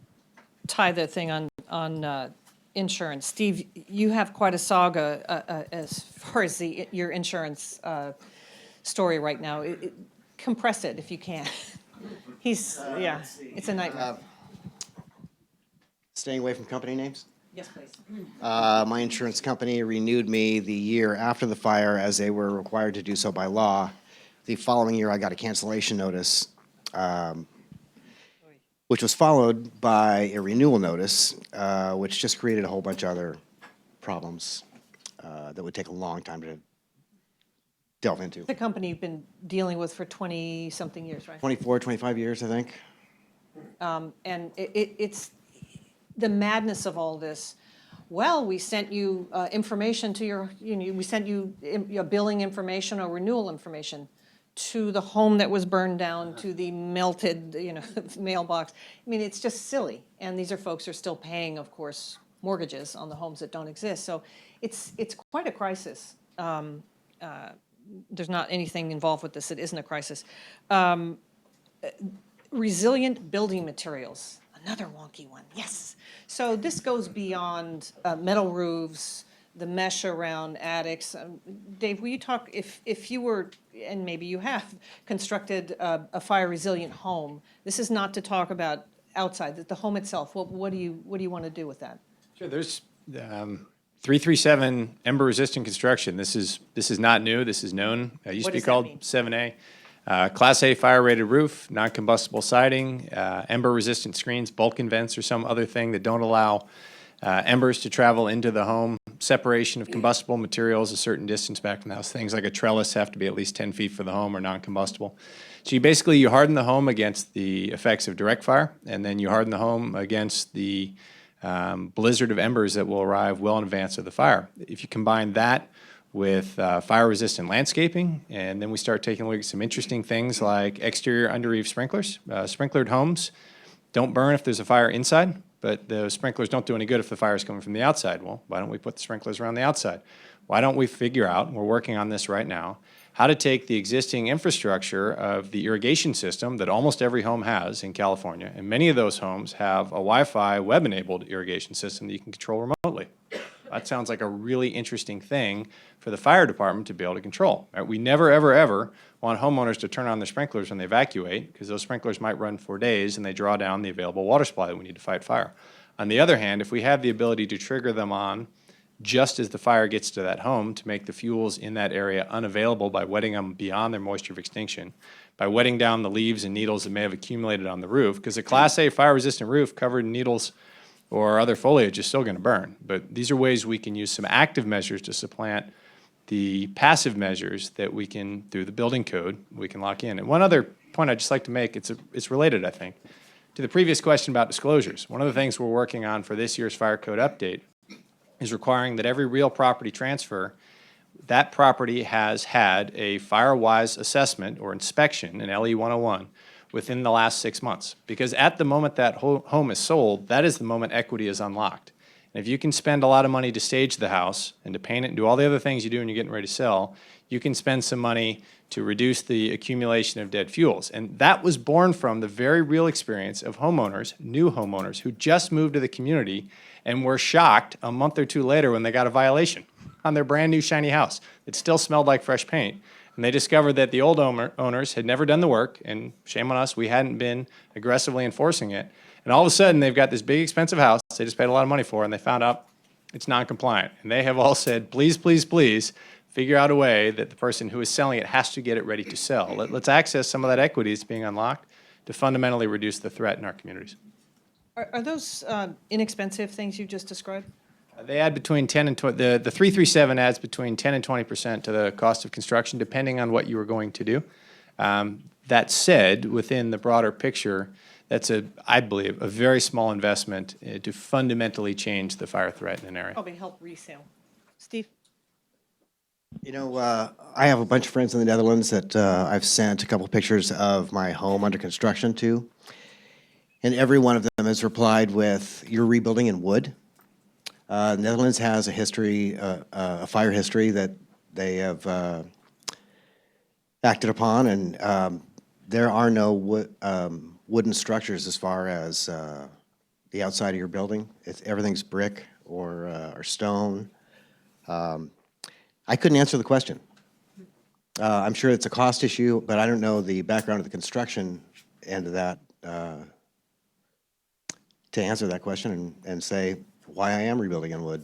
tie the thing on insurance, Steve, you have quite a saga as far as your insurance story right now. Compress it if you can. It's a nightmare. Staying away from company names? Yes, please. My insurance company renewed me the year after the fire, as they were required to do so by law. The following year, I got a cancellation notice, which was followed by a renewal notice, which just created a whole bunch of other problems that would take a long time to delve into. The company you've been dealing with for 20-something years, right? 24, 25 years, I think. And it's the madness of all this. Well, we sent you information to we sent you billing information or renewal information to the home that was burned down, to the melted, mailbox. I mean, it's just silly. And these are folks who are still paying, of course, mortgages on the homes that don't exist. So it's quite a crisis. There's not anything involved with this that isn't a crisis. Resilient building materials. Another wonky one, yes. So this goes beyond metal roofs, the mesh around attics. Dave, will you talk, if you were, and maybe you have, constructed a fire-resilient home, this is not to talk about outside, the home itself, what do you want to do with that? Sure, there's 337 Ember resistant construction. This is not new. This is known. It used What to be does that called mean? 7A. Class A fire rated roof, non-combustible siding, ember resistant screens, Vulcan vents or some other thing that don't allow embers to travel into the home. Separation of combustible materials a certain distance back from the house. Things like a trellis have to be at least 10 feet from the home or non-combustible. So you harden the home against the effects of direct fire, and then you harden the home against the blizzard of embers that will arrive well in advance of the fire. If you combine that with fire-resistant landscaping, and then we start taking a look at some interesting things like exterior under-eave sprinklers. Sprinklered homes don't burn if there's a fire inside, but the sprinklers don't do any good if the fire is coming from the outside. Well, why don't we put the sprinklers around the outside? Why don't we figure out, and we're working on this right now, how to take the existing infrastructure of the irrigation system that almost every home has in California, and many of those homes have a Wi-Fi web-enabled irrigation system that you can control remotely. That sounds like a really interesting thing for the fire department to be able to control. Right? We never, ever, ever want homeowners to turn on their sprinklers when they evacuate, because those sprinklers might run for days and they draw down the available water supply that we need to fight fire. On the other hand, if we have the ability to trigger them on just as the fire gets to that home to make the fuels in that area unavailable by wetting them beyond their moisture of extinction, by wetting down the leaves and needles that may have accumulated on the roof, because a Class A fire-resistant roof covered in needles or other foliage is still going to burn. But these are ways we can use some active measures to supplant the passive measures that we can, through the building code, we can lock in. And one other point I'd just like to make, it's related, I think, to the previous question about disclosures. One of the things we're working on for this year's fire code update is requiring that every real property transfer, that property has had a fire-wise assessment or inspection, an LE 101, within the last 6 months. Because at the moment that home is sold, that is the moment equity is unlocked. And if you can spend a lot of money to stage the house and to paint it and do all the other things you do when you're getting ready to sell, you can spend some money to reduce the accumulation of dead fuels. And that was born from the very real experience of homeowners, new homeowners, who just moved to the community and were shocked a month or two later when they got a violation on their brand new shiny house. It still smelled like fresh paint. And they discovered that the old owners had never done the work, and shame on us, we hadn't been aggressively enforcing it. And all of a sudden, they've got this big, expensive house they just paid a lot of money for, and they found out it's non-compliant. And they have all said, please, please, please, figure out a way that the person who is selling it has to get it ready to sell. Let's access some of that equity that's being unlocked to fundamentally reduce the threat in our communities. Are those inexpensive things you just described? They add between 10 and 20, the 337 adds between 10 and 20% to the cost of construction, depending on what you are going to do. That said, within the broader picture, that's I believe, a very small investment to fundamentally change the fire threat in an area. Probably help resale. Steve? You know, I have a bunch of friends in the Netherlands that I've sent a couple pictures of my home under construction to, and every one of them has replied with, "You're rebuilding in wood." The Netherlands has a history, a fire history that they have acted upon, and there are no wooden structures as far as the outside of your building. Everything's brick or stone. I couldn't answer the question. I'm sure it's a cost issue, but I don't know the background of the construction end of that to answer that question and say why I am rebuilding in wood.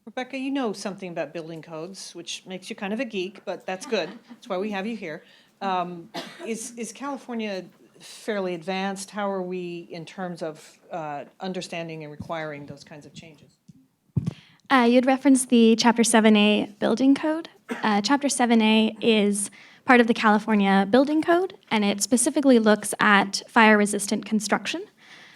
Rebecca, you know something about building codes, which makes you kind of a geek, but that's good. That's why we have you here. Is California fairly advanced? How are we in terms of understanding and requiring those kinds of changes? You'd referenced the Chapter 7A building code. Chapter 7A is part of the California Building Code, and it specifically looks at fire-resistant construction.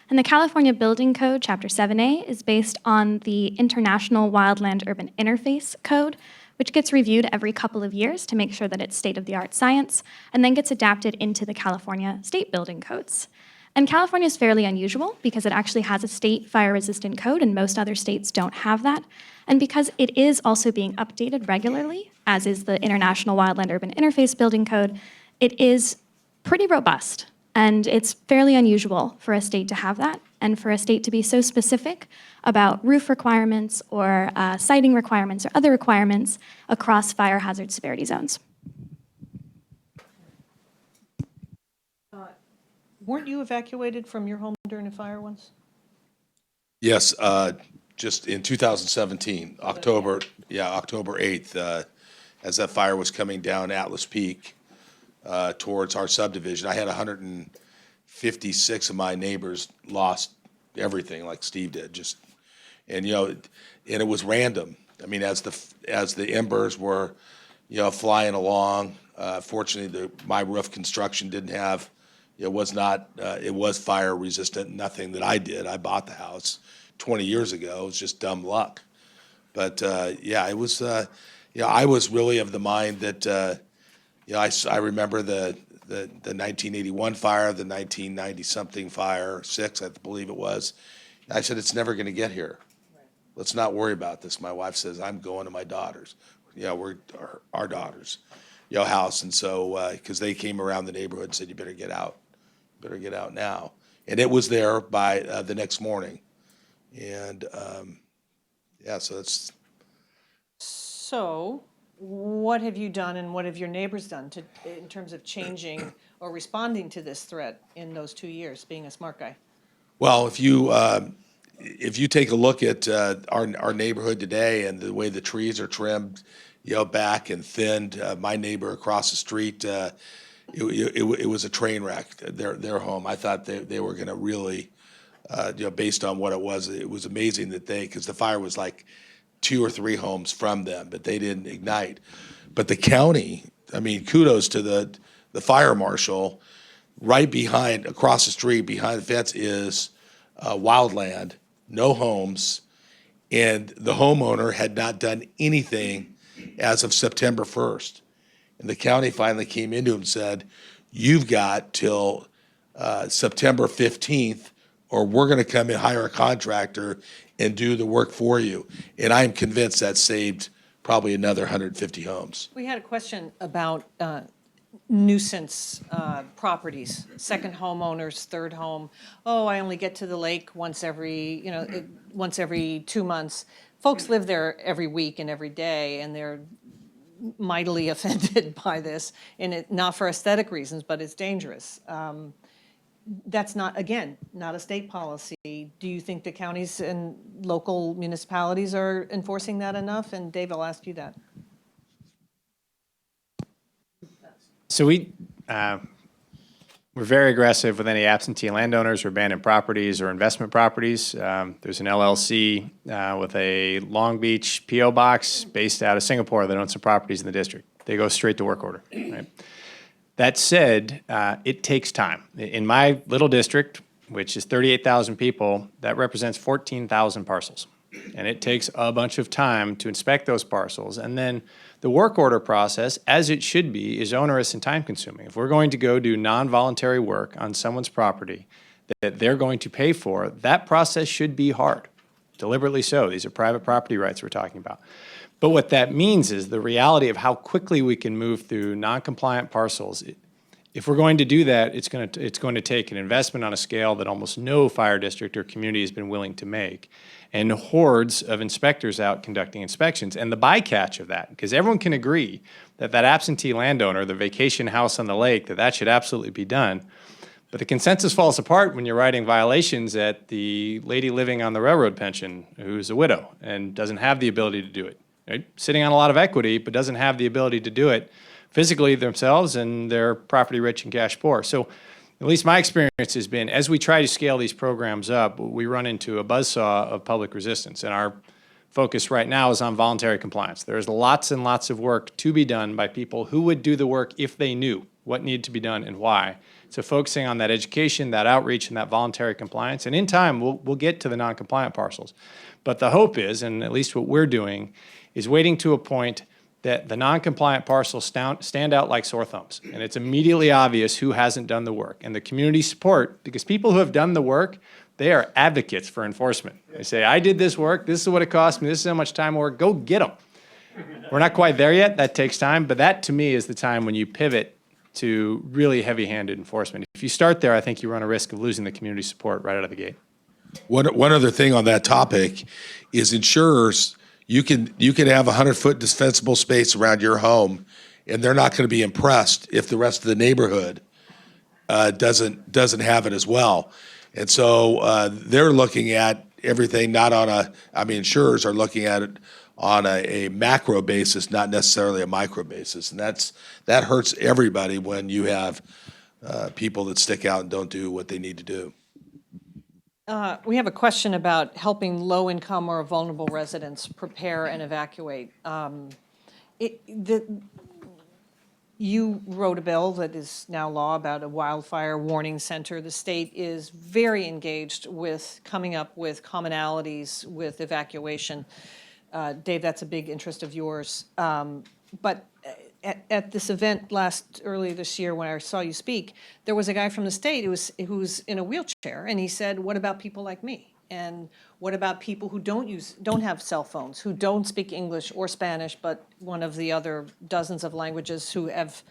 And the California Building Code, Chapter 7A, is based on the International Wildland-Urban Interface Code, which gets reviewed every couple of years to make sure that it's state-of-the-art science, and then gets adapted into the California state building codes. And California is fairly unusual because it actually has a state fire-resistant code, and most other states don't have that. And because it is also being updated regularly, as is the International Wildland-Urban Interface Building Code, it is pretty robust. And it's fairly unusual for a state to have that, and for a state to be so specific about roof requirements or siding requirements or other requirements across fire hazard severity zones. Weren't you evacuated from your home during a fire once? Yes, just in 2017, October 8th, as that fire was coming down Atlas Peak towards our subdivision. I had 156 of my neighbors lost everything, like Steve did. And it was random. I mean, as the embers were, flying along. Fortunately, my roof construction didn't have. It was fire resistant. Nothing that I did. I bought the house 20 years ago. It was just dumb luck. But it was. I was really of the mind that. I remember the 1981 fire, the 1990 something fire, 6, I believe it was. I said, it's never going to get here. Let's not worry about this. My wife says, I'm going to my daughter's. We're our daughter's, house. And so, because they came around the neighborhood and said, you better get out. You better get out now. And it was there by the next morning. And, so it's. So what have you done and what have your neighbors done in terms of changing or responding to this threat in those 2 years, being a smart guy? Well, if you take a look at our neighborhood today and the way the trees are trimmed, back and thinned, my neighbor across the street, it was a train wreck. Their home. I thought they were going to really, based on what it was amazing that because the fire was like 2 or 3 homes from them, but they didn't ignite. But the county, I mean, kudos to the fire marshal. Right behind, across the street, behind the fence is wildland, no homes, and the homeowner had not done anything as of September 1st. And the county finally came into him and said, you've got till September 15th, or we're going to come and hire a contractor and do the work for you. And I'm convinced that saved probably another 150 homes. We had a question about nuisance properties, second homeowners, third home. Oh, I only get to the lake once every 2 months. Folks live there every week and every day, and they're mightily offended by this, and not for aesthetic reasons, but it's dangerous. That's not a state policy. Do you think the counties and local municipalities are enforcing that enough? And Dave, I'll ask you that. So we're very aggressive with any absentee landowners or abandoned properties or investment properties. There's an LLC with a Long Beach PO box based out of Singapore that owns some properties in the district. They go straight to work order. Right? That said, it takes time. In my little district, which is 38,000 people, that represents 14,000 parcels. And it takes a bunch of time to inspect those parcels. And then the work order process, as it should be, is onerous and time consuming. If we're going to go do non-voluntary work on someone's property that they're going to pay for, that process should be hard, deliberately so. These are private property rights we're talking about. But what that means is the reality of how quickly we can move through non-compliant parcels. If we're going to do that, it's going to take an investment on a scale that almost no fire district or community has been willing to make, and hordes of inspectors out conducting inspections. And the bycatch of that, because everyone can agree that absentee landowner, the vacation house on the lake, that should absolutely be done. But the consensus falls apart when you're writing violations at the lady living on the railroad pension who's a widow and doesn't have the ability to do it. Right? Sitting on a lot of equity, but doesn't have the ability to do it physically themselves, and they're property rich and cash poor. So at least my experience has been, as we try to scale these programs up, we run into a buzzsaw of public resistance. And our focus right now is on voluntary compliance. There's lots and lots of work to be done by people who would do the work if they knew what needed to be done and why. So focusing on that education, that outreach, and that voluntary compliance. And in time, we'll get to the non-compliant parcels. But the hope is, and at least what we're doing, is waiting to a point that the non-compliant parcels stand out like sore thumbs. And it's immediately obvious who hasn't done the work. And the community support, because people who have done the work, they are advocates for enforcement. They say, I did this work, this is what it cost me, this is how much time I worked, go get them. We're not quite there yet, that takes time, but that to me is the time when you pivot to really heavy-handed enforcement. If you start there, I think you run a risk of losing the community support right out of the gate. One other thing on that topic is insurers. You can have 100-foot defensible space around your home, and they're not going to be impressed if the rest of the neighborhood doesn't have it as well. And so they're looking at everything not on a, I mean, insurers are looking at it on a macro basis, not necessarily a micro basis. And that hurts everybody when you have people that stick out and don't do what they need to do. We have a question about helping low-income or vulnerable residents prepare and evacuate. You wrote a bill that is now law about a wildfire warning center. The state is very engaged with coming up with commonalities with evacuation. Dave, that's a big interest of yours. But at this event early this year when I saw you speak, there was a guy from the state who's in a wheelchair, and he said, "What about people like me? And what about people who don't have cell phones, who don't speak English or Spanish, but one of the other dozens of languages, who have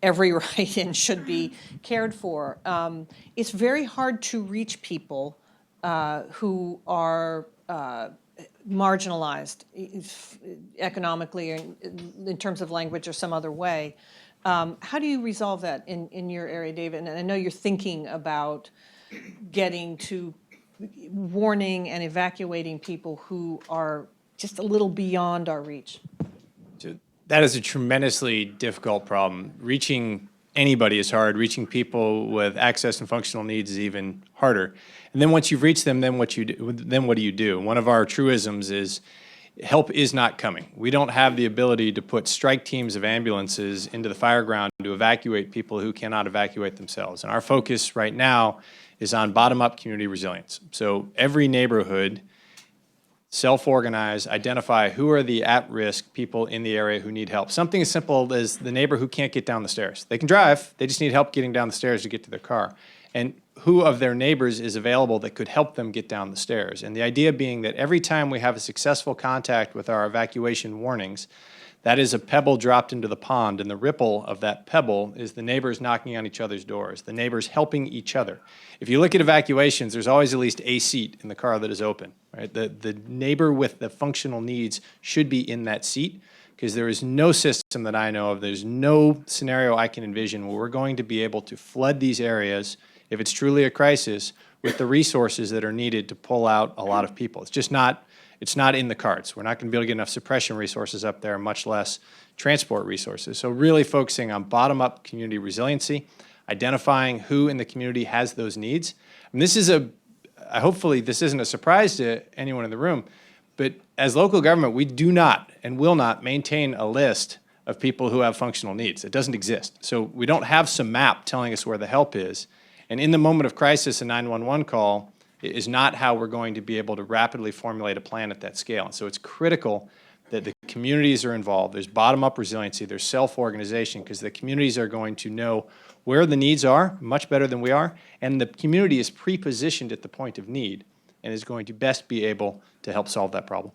every right and should be cared for?" It's very hard to reach people who are marginalized economically or in terms of language or some other way. How do you resolve that in your area, David? And I know you're thinking about getting to warning and evacuating people who are just a little beyond our reach. That is a tremendously difficult problem. Reaching anybody is hard. Reaching people with access and functional needs is even harder. And then once you've reached them, then what do you do? One of our truisms is help is not coming. We don't have the ability to put strike teams of ambulances into the fire ground to evacuate people who cannot evacuate themselves. And our focus right now is on bottom-up community resilience. So every neighborhood self-organize, identify who are the at-risk people in the area who need help. Something as simple as the neighbor who can't get down the stairs. They can drive, they just need help getting down the stairs to get to their car. And who of their neighbors is available that could help them get down the stairs. And the idea being that every time we have a successful contact with our evacuation warnings, that is a pebble dropped into the pond, and the ripple of that pebble is the neighbors knocking on each other's doors, the neighbors helping each other. If you look at evacuations, there's always at least a seat in the car that is open, right? The neighbor with the functional needs should be in that seat, because there is no system that I know of, there's no scenario I can envision where we're going to be able to flood these areas, if it's truly a crisis, with the resources that are needed to pull out a lot of people. It's just not, it's not in the cards. We're not going to be able to get enough suppression resources up there, much less transport resources. So really focusing on bottom-up community resiliency, identifying who in the community has those needs. And this is hopefully this isn't a surprise to anyone in the room, but as local government, we do not and will not maintain a list of people who have functional needs. It doesn't exist. So we don't have some map telling us where the help is. And in the moment of crisis, a 911 call is not how we're going to be able to rapidly formulate a plan at that scale. And so it's critical that the communities are involved. There's bottom-up resiliency, there's self-organization, because the communities are going to know where the needs are much better than we are, and the community is pre-positioned at the point of need and is going to best be able to help solve that problem.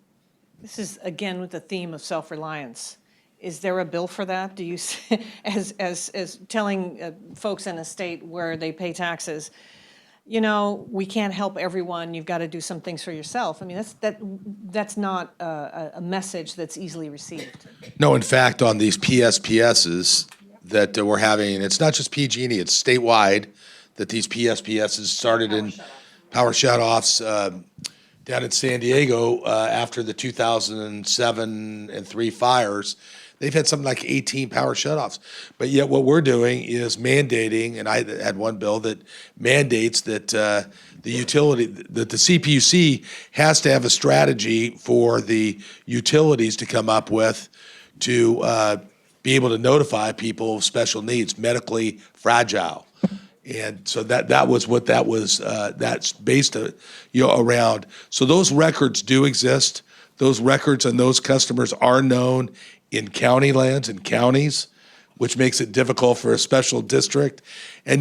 This is, again, with the theme of self-reliance. Is there a bill for that? Do you, as telling folks in a state where they pay taxes, you know, we can't help everyone, you've got to do some things for yourself. I mean, that's not a message that's easily received. No, in fact, on these PSPSs that we're having, it's not just PG&E, it's statewide, that these PSPSs started in power shutoffs down in San Diego after the 2007 and 3 fires. They've had something like 18 power shutoffs. But yet what we're doing is mandating, and I had one bill that mandates that the utility, that the CPUC has to have a strategy for the utilities to come up with to be able to notify people of special needs, medically fragile. And so that was what that was, that's based around. So those records do exist. Those records and those customers are known in county lands and counties, which makes it difficult for a special district. And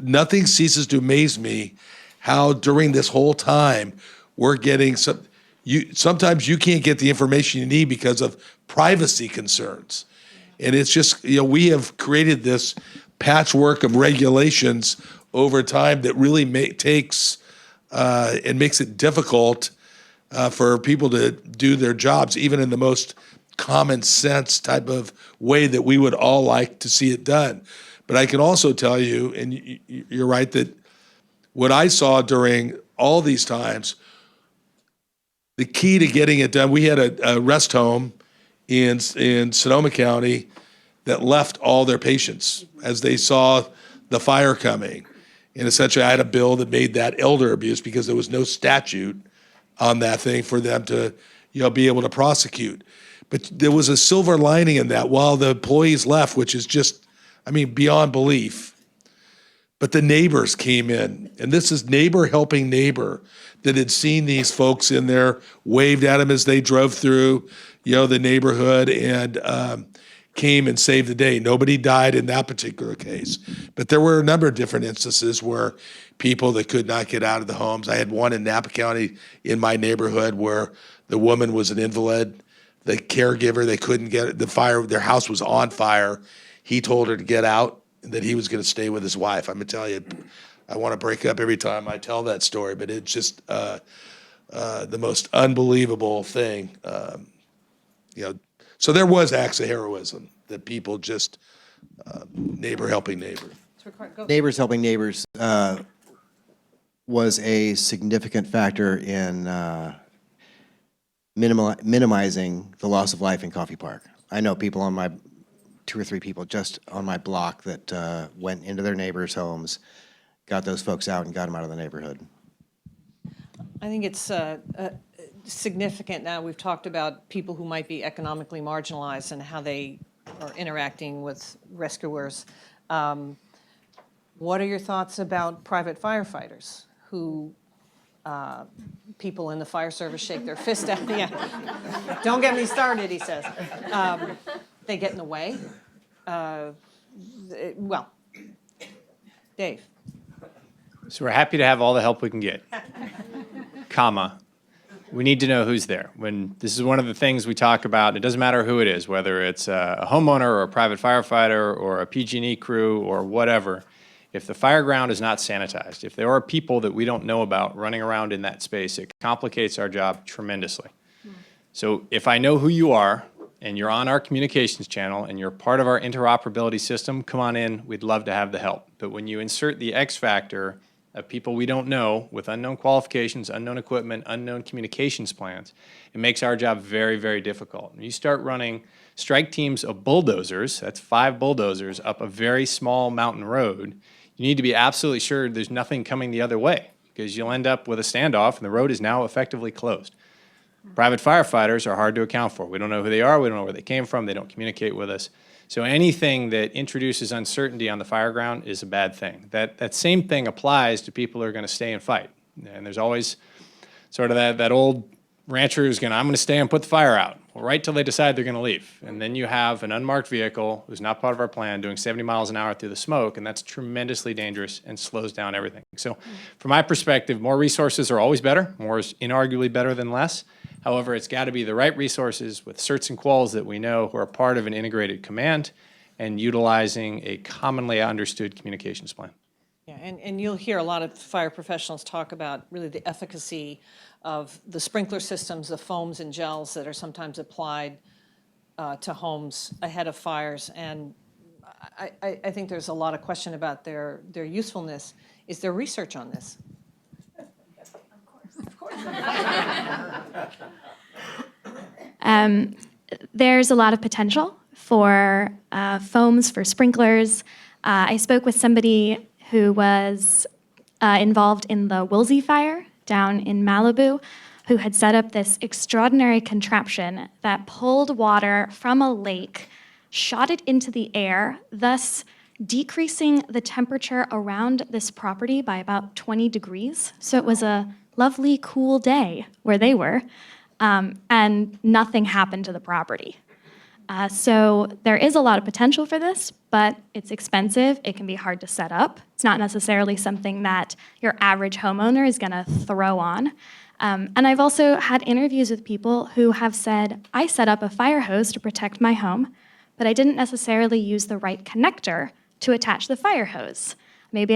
nothing ceases to amaze me how during this whole time we're getting sometimes you can't get the information you need because of privacy concerns. And it's just, we have created this patchwork of regulations over time that really takes and makes it difficult for people to do their jobs, even in the most common sense type of way that we would all like to see it done. But I can also tell you, and you're right, that what I saw during all these times the key to getting it done, we had a rest home in Sonoma County that left all their patients as they saw the fire coming. And essentially, I had a bill that made that elder abuse because there was no statute on that thing for them to, be able to prosecute. But there was a silver lining in that while the employees left, which is just, beyond belief. But the neighbors came in, and this is neighbor helping neighbor that had seen these folks in there, waved at them as they drove through, the neighborhood, and came and saved the day. Nobody died in that particular case. But there were a number of different instances where people that could not get out of the homes. I had one in Napa County in my neighborhood where the woman was an invalid. The caregiver, they couldn't get the fire, their house was on fire. He told her to get out and that he was going to stay with his wife. I'm going to tell you, I want to break up every time I tell that story, but it's just the most unbelievable thing. So there was acts of heroism that people just, neighbor helping neighbor. Neighbors helping neighbors was a significant factor in minimizing the loss of life in Coffee Park. I know people on my, 2 or 3 people just on my block that went into their neighbors' homes, got those folks out and got them out of the neighborhood. I think it's significant now. We've talked about people who might be economically marginalized and how they are interacting with rescuers. What are your thoughts about private firefighters who people in the fire service shake their fist at? Yeah. Don't get me started, he says. They get in the way. Well, Dave. So we're happy to have all the help we can get, comma. We need to know who's there. When this is one of the things we talk about, it doesn't matter who it is, whether it's a homeowner or a private firefighter or a PG&E crew or whatever. If the fire ground is not sanitized, if there are people that we don't know about running around in that space, it complicates our job tremendously. So if I know who you are and you're on our communications channel and you're part of our interoperability system, come on in, we'd love to have the help. But when you insert the X factor of people we don't know with unknown qualifications, unknown equipment, unknown communications plans, it makes our job very, very difficult. When you start running strike teams of bulldozers, that's 5 bulldozers up a very small mountain road, you need to be absolutely sure there's nothing coming the other way because you'll end up with a standoff and the road is now effectively closed. Private firefighters are hard to account for. We don't know who they are, we don't know where they came from, they don't communicate with us. So anything that introduces uncertainty on the fire ground is a bad thing. That same thing applies to people who are going to stay and fight. And there's always sort of that old rancher who's I'm going to stay and put the fire out. Well, right till they decide they're going to leave. And then you have an unmarked vehicle who's not part of our plan doing 70 miles an hour through the smoke, and that's tremendously dangerous and slows down everything. So from my perspective, more resources are always better. More is inarguably better than less. However, it's got to be the right resources with certs and quals that we know who are part of an integrated command and utilizing a commonly understood communications plan. Yeah, and you'll hear a lot of fire professionals talk about really the efficacy of the sprinkler systems, the foams and gels that are sometimes applied to homes ahead of fires. And I think there's a lot of question about their usefulness. Is there research on this? Of course. There's a lot of potential for foams, for sprinklers. I spoke with somebody who was involved in the Woolsey fire down in Malibu, who had set up this extraordinary contraption that pulled water from a lake, shot it into the air, thus decreasing the temperature around this property by about 20 degrees. So it was a lovely, cool day where they were, and nothing happened to the property. So there is a lot of potential for this, but it's expensive. It can be hard to set up. It's not necessarily something that your average homeowner is going to throw on. And I've also had interviews with people who have said, I set up a fire hose to protect my home, but I didn't necessarily use the right connector to attach the fire hose. Maybe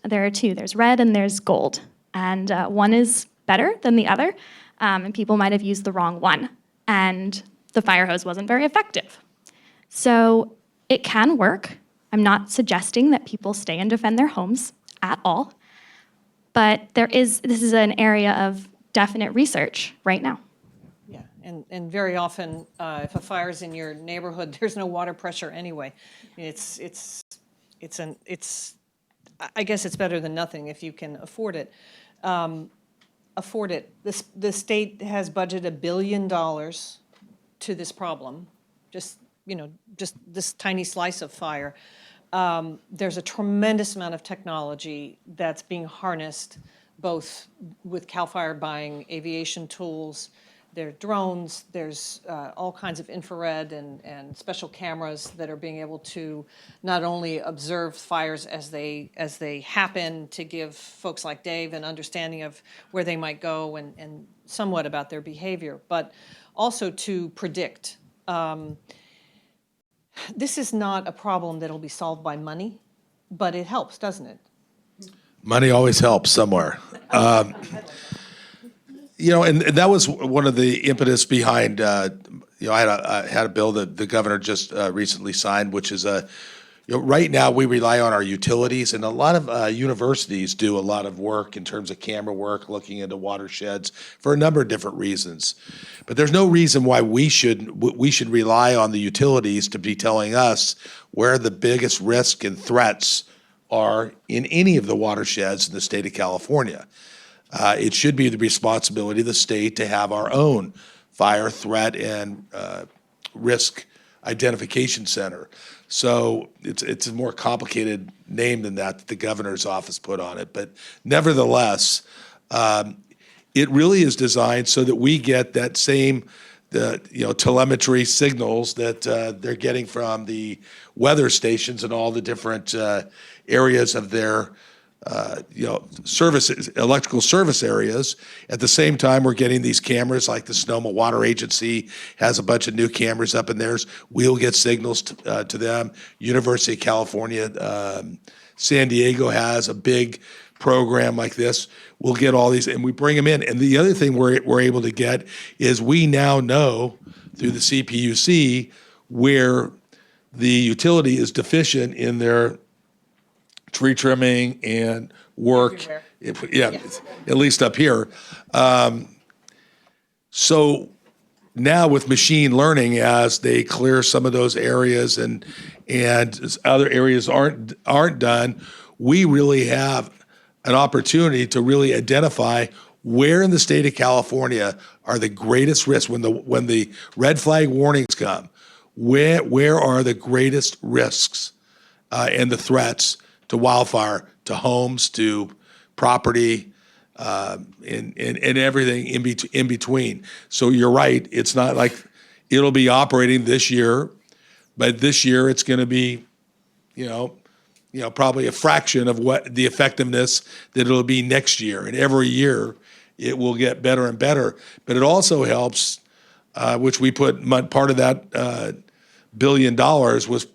there are 2. There's red and there's gold. And one is better than the other, and people might have used the wrong one. And the fire hose wasn't very effective. So it can work. I'm not suggesting that people stay and defend their homes at all. But this is an area of definite research right now. Yeah, and very often, if a fire's in your neighborhood, there's no water pressure anyway. I mean, I guess it's better than nothing if you can afford it. The state has budgeted $1 billion to this problem, just this tiny slice of fire. There's a tremendous amount of technology that's being harnessed, both with CAL FIRE buying aviation tools, there are drones, there's all kinds of infrared and special cameras that are being able to not only observe fires as they happen, to give folks like Dave an understanding of where they might go and somewhat about their behavior, but also to predict. This is not a problem that'll be solved by money, but it helps, doesn't it? Money always helps somewhere. And that was one of the impetus behind, I had a bill that the governor just recently signed, which is right now we rely on our utilities, and a lot of universities do a lot of work in terms of camera work, looking into watersheds for a number of different reasons. But there's no reason why we should rely on the utilities to be telling us where the biggest risk and threats are in any of the watersheds in the state of California. It should be the responsibility of the state to have our own fire threat and risk identification center. So it's a more complicated name than that the governor's office put on it. But nevertheless, it really is designed so that we get that same telemetry signals that they're getting from the weather stations and all the different areas of their services, electrical service areas. At the same time, we're getting these cameras, like the Sonoma Water Agency has a bunch of new cameras up in theirs. We'll get signals to them. University of California, San Diego has a big program like this. We'll get all these, and we bring them in. And the other thing we're able to get is we now know through the CPUC where the utility is deficient in their tree trimming and work. Everywhere. At least up here. So now with machine learning, as they clear some of those areas and other areas aren't done, we really have an opportunity to really identify where in the state of California are the greatest risks when the red flag warnings come. Where are the greatest risks and the threats to wildfire, to homes, to property, and everything in between. So you're right. It's not like it'll be operating this year, but this year it's going to be, probably a fraction of what the effectiveness that it'll be next year. And every year it will get better and better. But it also helps, which we put part of that $1 billion was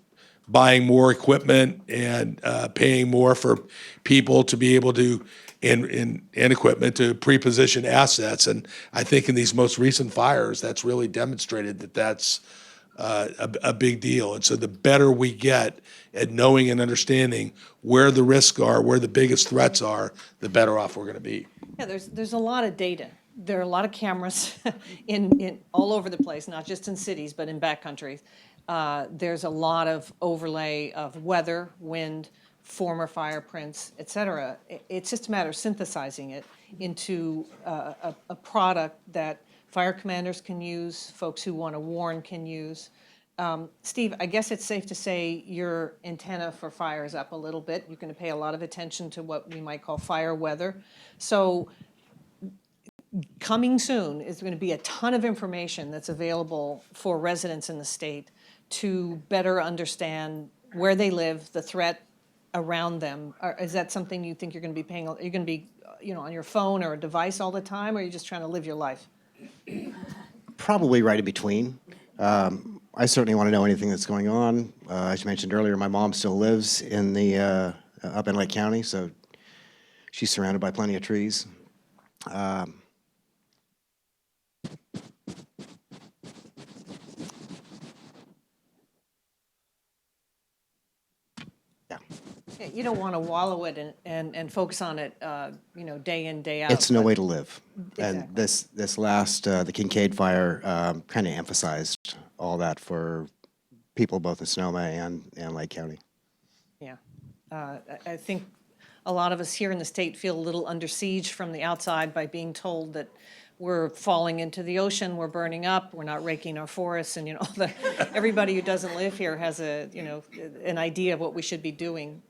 buying more equipment and paying more for people to be able to, and equipment to pre-position assets. And I think in these most recent fires, that's really demonstrated that that's a big deal. And so the better we get at knowing and understanding where the risks are, where the biggest threats are, the better off we're going to be. Yeah, there's a lot of data. There are a lot of cameras in all over the place, not just in cities, but in backcountry. There's a lot of overlay of weather, wind, former fire prints, et cetera. It's just a matter of synthesizing it into a product that fire commanders can use, folks who want to warn can use. Steve, I guess it's safe to say your antenna for fire is up a little bit. You're going to pay a lot of attention to what we might call fire weather. So coming soon is going to be a ton of information that's available for residents in the state to better understand where they live, the threat around them. Is that something you think you're going to be paying? Are you going to be, on your phone or a device all the time, or are you just trying to live your life? Probably right in between. I certainly want to know anything that's going on. As you mentioned earlier, my mom still lives in the up in Lake County, so she's surrounded by plenty of trees. You don't want to wallow it and focus on it, day in, day out. It's no but- way to live. Exactly. And this last, the Kincaid fire kind of emphasized all that for people both in Sonoma and Lake County. Yeah. I think a lot of us here in the state feel a little under siege from the outside by being told that we're falling into the ocean, we're burning up, we're not raking our forests, and, everybody who doesn't live here has an idea of what we should be doing.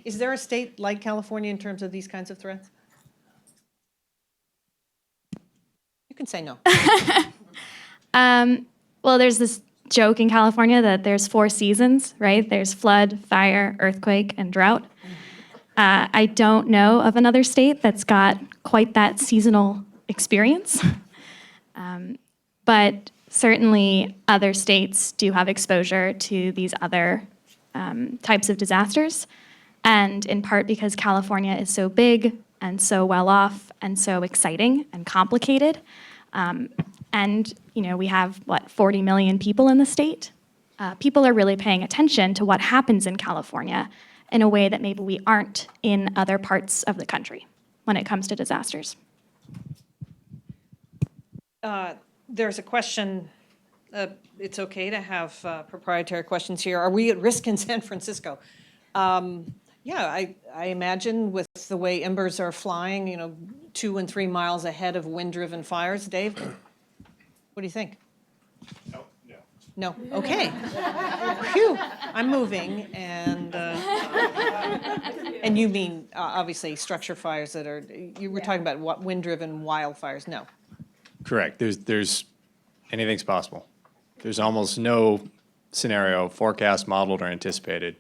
Is there a state like California in terms of these kinds of threats? You can say no. Well, there's this joke in California that there's 4 seasons, right? There's flood, fire, earthquake, and drought. I don't know of another state that's got quite that seasonal experience. But certainly other states do have exposure to these other types of disasters. And in part because California is so big and so well off and so exciting and complicated. And, we have, 40 million people in the state? People are really paying attention to what happens in California in a way that maybe we aren't in other parts of the country when it comes to disasters. There's a question, it's okay to have proprietary questions here. Are we at risk in San Francisco? Yeah, I imagine with the way embers are flying, 2 and 3 miles ahead of wind-driven fires. Dave, what do you think? No, okay. Phew, I'm moving, and you mean, obviously, structure fires that are, you were talking about what, wind-driven wildfires? No. Correct. There's anything's possible. There's almost no scenario forecast, modeled, or anticipated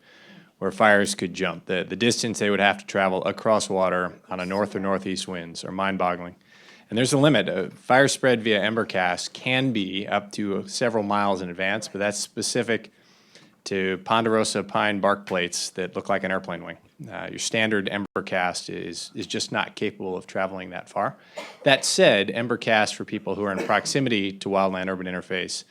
where fires could jump. The distance they would have to travel across water on a north or northeast winds are mind-boggling. And there's a limit. Fire spread via ember cast can be up to several miles in advance, but that's specific to ponderosa pine bark plates that look like an airplane wing. Your standard ember cast is just not capable of traveling that far. That said, ember cast for people who are in proximity to wildland-urban interface,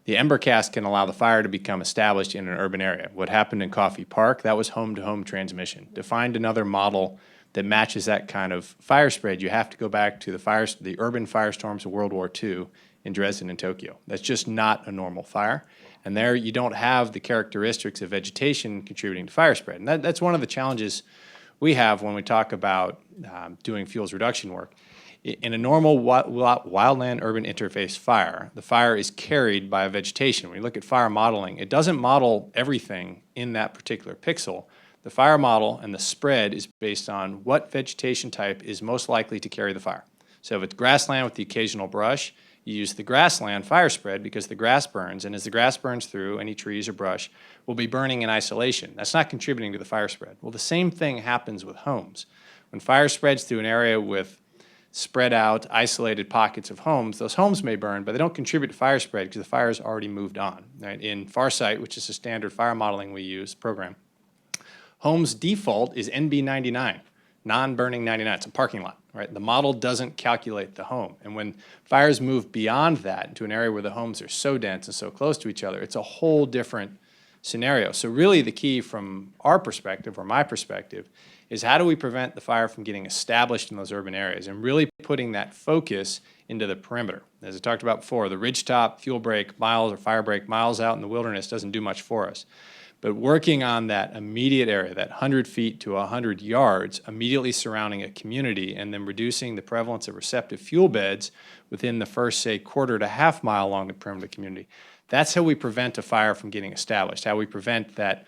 the ember cast can allow the fire to become established in an urban area. What happened in Coffey Park, that was home-to-home transmission. To find another model that matches that kind of fire spread, you have to go back to the urban firestorms of World War II in Dresden and Tokyo. That's just not a normal fire. And there you don't have the characteristics of vegetation contributing to fire spread. And that's one of the challenges we have when we talk about doing fuels reduction work. In a normal wildland-urban interface fire, the fire is carried by a vegetation. When you look at fire modeling, it doesn't model everything in that particular pixel. The fire model and the spread is based on what vegetation type is most likely to carry the fire. So if it's grassland with the occasional brush, you use the grassland fire spread because the grass burns, and as the grass burns through, any trees or brush will be burning in isolation. That's not contributing to the fire spread. Well, the same thing happens with homes. When fire spreads through an area with spread out, isolated pockets of homes, those homes may burn, but they don't contribute to fire spread because the fire's already moved on. Right? In Farsight, which is a standard fire modeling we use program, home's default is NB99, non-burning 99. It's a parking lot, right? The model doesn't calculate the home. And when fires move beyond that into an area where the homes are so dense and so close to each other, it's a whole different scenario. So really the key from our perspective, or my perspective, is how do we prevent the fire from getting established in those urban areas and really putting that focus into the perimeter. As I talked about before, the ridgetop, fuel break miles or fire break miles out in the wilderness doesn't do much for us. But working on that immediate area, that 100 feet to 100 yards immediately surrounding a community, and then reducing the prevalence of receptive fuel beds within the first, say, quarter to half mile along the perimeter of the community, that's how we prevent a fire from getting established, how we prevent that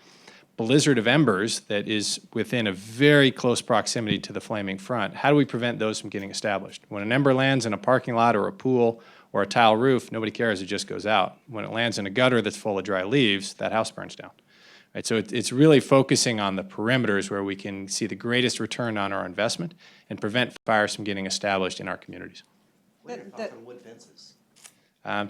blizzard of embers that is within a very close proximity to the flaming front. How do we prevent those from getting established? When an ember lands in a parking lot or a pool or a tile roof, nobody cares, it just goes out. When it lands in a gutter that's full of dry leaves, that house burns down. Right, so it's really focusing on the perimeters where we can see the greatest return on our investment and prevent fires from getting established in our communities. What are your thoughts on wood fences?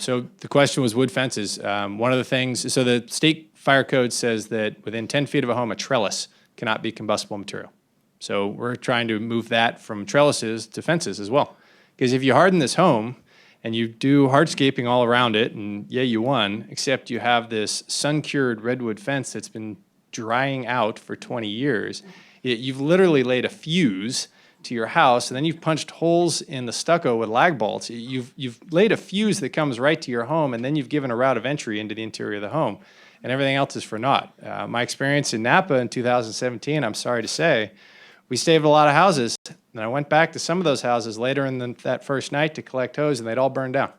So the question was wood fences. One of the things, so the state fire code says that within 10 feet of a home, a trellis cannot be combustible material. So we're trying to move that from trellises to fences as well. Because if you harden this home and you do hardscaping all around it, and yeah, you won, except you have this sun-cured redwood fence that's been drying out for 20 years. You've literally laid a fuse to your house, and then you've punched holes in the stucco with lag bolts. You've laid a fuse that comes right to your home, and then you've given a route of entry into the interior of the home, and everything else is for naught. My experience in Napa in 2017, I'm sorry to say, we saved a lot of houses, and I went back to some of those houses later in that first night to collect hose, and they'd all burned down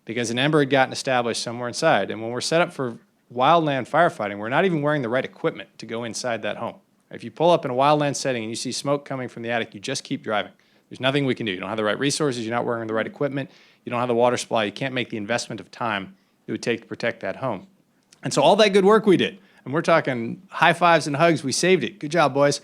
because an ember had gotten established somewhere inside. And when we're set up for wildland firefighting, we're not even wearing the right equipment to go inside that home. If you pull up in a wildland setting and you see smoke coming from the attic, you just keep driving. There's nothing we can do. You don't have the right resources, you're not wearing the right equipment, you don't have the water supply, you can't make the investment of time it would take to protect that home. And so all that good work we did, and we're talking high fives and hugs, we saved it. Good job, boys.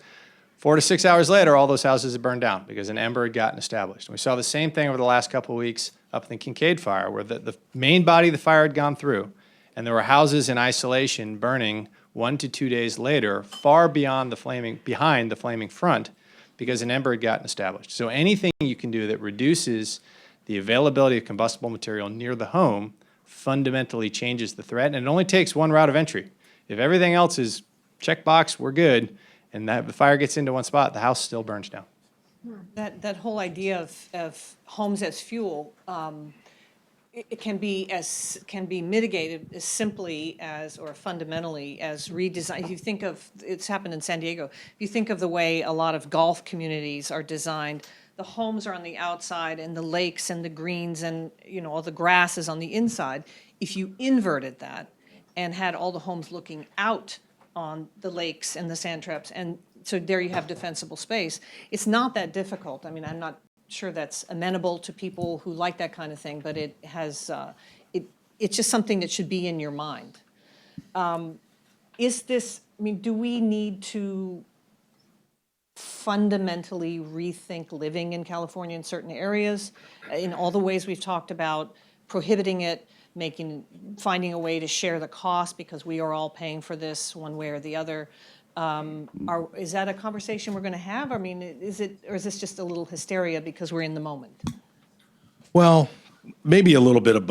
4 to 6 hours later, all those houses had burned down because an ember had gotten established. And we saw the same thing over the last couple of weeks up in the Kincaid fire, where the main body of the fire had gone through, and there were houses in isolation burning 1 to 2 days later, far behind the flaming front, because an ember had gotten established. So anything you can do that reduces the availability of combustible material near the home fundamentally changes the threat, and it only takes one route of entry. If everything else is checkbox, we're good, and the fire gets into one spot, the house still burns down. That whole idea of homes as fuel, it can be mitigated as simply as, or fundamentally as redesign. If you think of, it's happened in San Diego, if you think of the way a lot of golf communities are designed, the homes are on the outside and the lakes and the greens and, all the grass is on the inside. If you inverted that and had all the homes looking out on the lakes and the sand traps, and so there you have defensible space, it's not that difficult. I mean, I'm not sure that's amenable to people who like that kind of thing, but it has, it's just something that should be in your mind. Do we need to fundamentally rethink living in California in certain areas, in all the ways we've talked about, prohibiting it, finding a way to share the cost because we are all paying for this one way or the other? Is that a conversation we're going to have? I mean, is this just a little hysteria because we're in the moment? Well, maybe a little bit of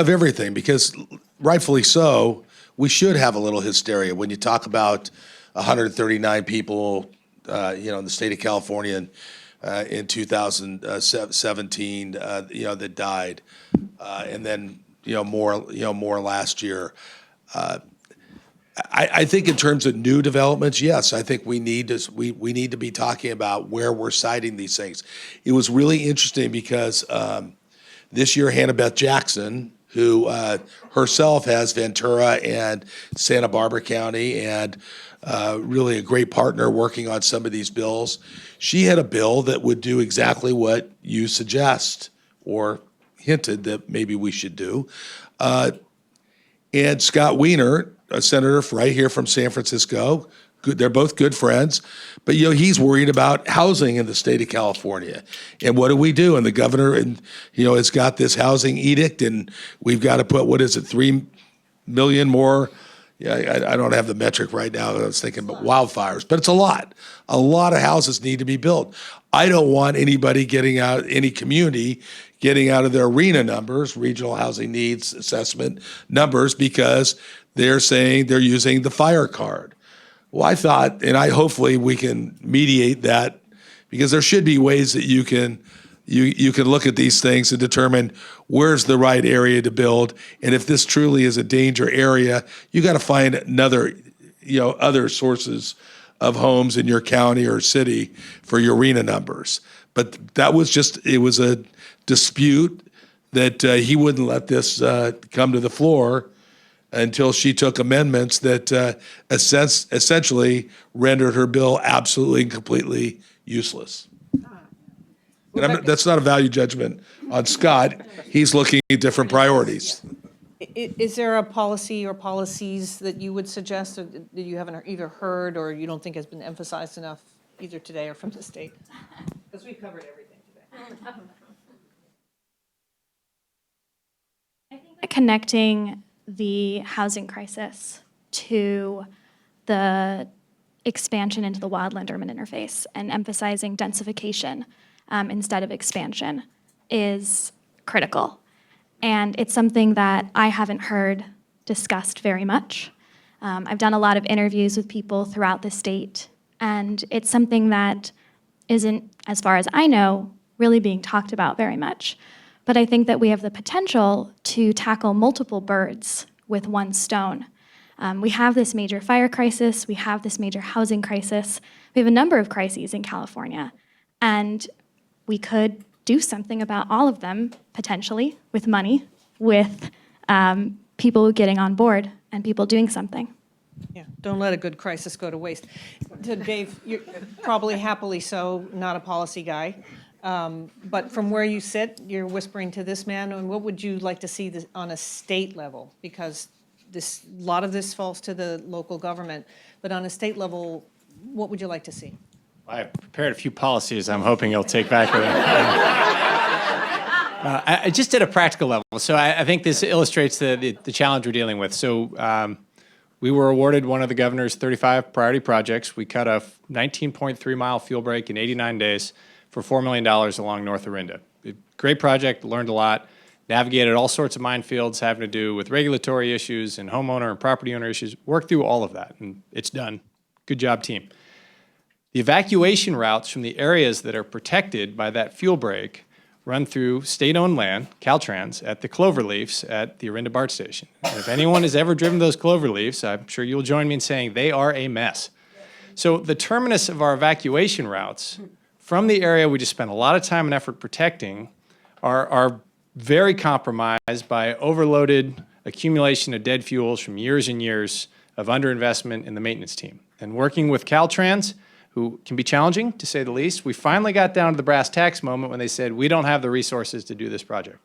everything, because rightfully so, we should have a little hysteria when you talk about 139 people, in the state of California in 2017, that died, and then more last year. I think in terms of new developments, yes, I think we need to be talking about where we're siting these things. It was really interesting because this year Hannah Beth Jackson, who herself has Ventura and Santa Barbara County, and really a great partner working on some of these bills, she had a bill that would do exactly what you suggest or hinted that maybe we should do. And Scott Wiener, a senator right here from San Francisco, they're both good friends, but he's worried about housing in the state of California. And what do we do? And the governor, has got this housing edict, and we've got to put, 3 million more? Yeah, I don't have the metric right now. I was thinking about wildfires, but it's a lot. A lot of houses need to be built. I don't want anybody any community getting out of their RHNA numbers, Regional Housing Needs Assessment numbers, because they're saying they're using the fire card. Well, I thought, and hopefully we can mediate that, because there should be ways that you can look at these things and determine where's the right area to build. And if this truly is a danger area, you got to find other sources of homes in your county or city for your RHNA numbers. But it was a dispute that he wouldn't let this come to the floor until she took amendments that essentially rendered her bill absolutely and completely useless. And that's not a value judgment on Scott. He's looking at different priorities. Is there a policy or policies that you would suggest that you haven't either heard or you don't think has been emphasized enough either today or from the state? Because we've covered everything today. I think that connecting the housing crisis to the expansion into the wildland-urban interface and emphasizing densification instead of expansion is critical. And it's something that I haven't heard discussed very much. I've done a lot of interviews with people throughout the state, and it's something that isn't, as far as I know, really being talked about very much. But I think that we have the potential to tackle multiple birds with one stone. We have this major fire crisis, we have this major housing crisis, we have a number of crises in California, and we could do something about all of them, potentially, with money, with people getting on board and people doing something. Yeah, don't let a good crisis go to waste. To Dave, you're probably happily so, not a policy guy. But from where you sit, you're whispering to this man, and what would you like to see this on a state level? Because a lot of this falls to the local government, but on a state level, what would you like to see? I've prepared a few policies I'm hoping you'll take back with you. Just at a practical level. So I think this illustrates the challenge we're dealing with. So we were awarded one of the governor's 35 priority projects. We cut a 19.3 mile fuel break in 89 days for $4 million along north of Renda. Great project, learned a lot, navigated all sorts of minefields having to do with regulatory issues and homeowner and property owner issues, worked through all of that, and it's done. Good job, team. The evacuation routes from the areas that are protected by that fuel break run through state-owned land, Caltrans, at the cloverleafs at the Renda BART station. And if anyone has ever driven those cloverleafs, I'm sure you'll join me in saying they are a mess. So the terminus of our evacuation routes from the area we just spent a lot of time and effort protecting are very compromised by overloaded accumulation of dead fuels from years and years of underinvestment in the maintenance team. And working with Caltrans, who can be challenging, to say the least, we finally got down to the brass tacks moment when they said, we don't have the resources to do this project.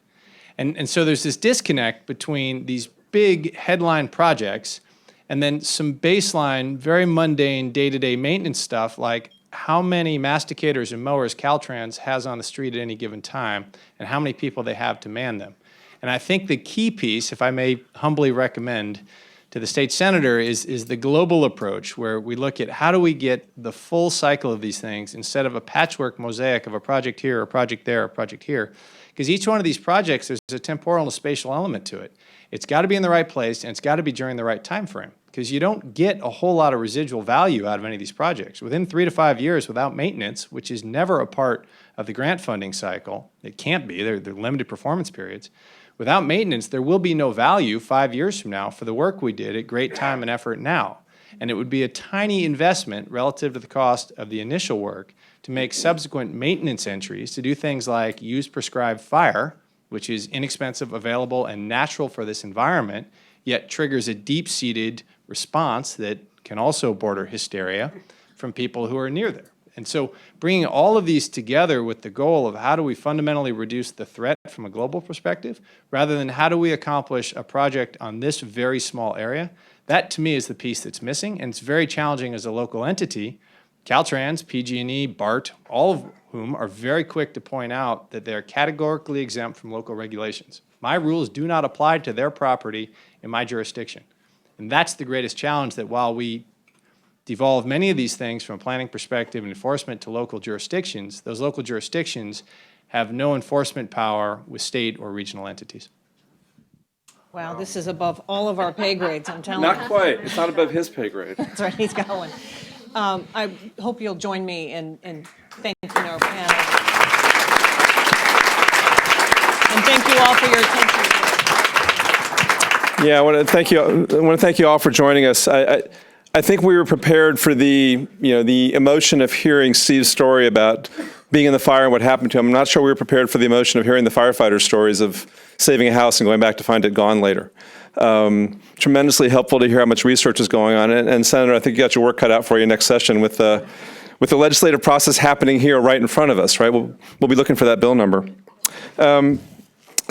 And so there's this disconnect between these big headline projects and then some baseline, very mundane day-to-day maintenance stuff like how many masticators and mowers Caltrans has on the street at any given time and how many people they have to man them. And I think the key piece, if I may humbly recommend to the state senator, is the global approach where we look at how do we get the full cycle of these things instead of a patchwork mosaic of a project here, a project there, a project here. Because each one of these projects, there's a temporal and a spatial element to it. It's got to be in the right place, and it's got to be during the right time frame. Because you don't get a whole lot of residual value out of any of these projects. Within 3 to 5 years, without maintenance, which is never a part of the grant funding cycle, it can't be, they're limited performance periods. Without maintenance, there will be no value 5 years from now for the work we did at great time and effort now. And it would be a tiny investment relative to the cost of the initial work to make subsequent maintenance entries to do things like use prescribed fire, which is inexpensive, available, and natural for this environment, yet triggers a deep-seated response that can also border hysteria from people who are near there. And so bringing all of these together with the goal of how do we fundamentally reduce the threat from a global perspective, rather than how do we accomplish a project on this very small area, that to me is the piece that's missing, and it's very challenging as a local entity. Caltrans, PG&E, BART, all of whom are very quick to point out that they're categorically exempt from local regulations. My rules do not apply to their property in my jurisdiction. And that's the greatest challenge, that while we devolve many of these things from a planning perspective and enforcement to local jurisdictions, those local jurisdictions have no enforcement power with state or regional entities. Wow, this is above all of our pay grades, I'm telling you. Not quite. It's not above his pay grade. That's right, he's got one. I hope you'll join me in thanking our panel. And thank you all for your attention. Yeah, I want to thank you all for joining us. I think we were prepared for the emotion of hearing Steve's story about being in the fire and what happened to him. I'm not sure we were prepared for the emotion of hearing the firefighters' stories of saving a house and going back to find it gone later. Tremendously helpful to hear how much research is going on. And Senator, I think you got your work cut out for you next session with the legislative process happening here right in front of us, right? We'll be looking for that bill number.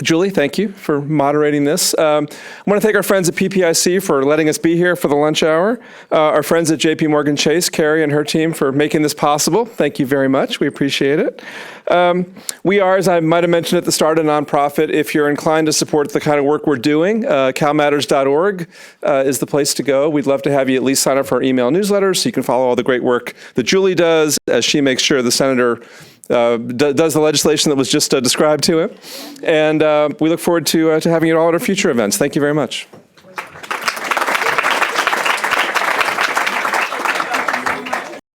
Julie, thank you for moderating this. I want to thank our friends at PPIC for letting us be here for the lunch hour. Our friends at JP Morgan Chase, Carrie and her team, for making this possible. Thank you very much. We appreciate it. We are, as I might have mentioned at the start, a nonprofit. If you're inclined to support the kind of work we're doing, CalMatters.org is the place to go. We'd love to have you at least sign up for our email newsletters so you can follow all the great work that Julie does as she makes sure the senator does the legislation that was just described to him. And we look forward to having you all at our future events. Thank you very much.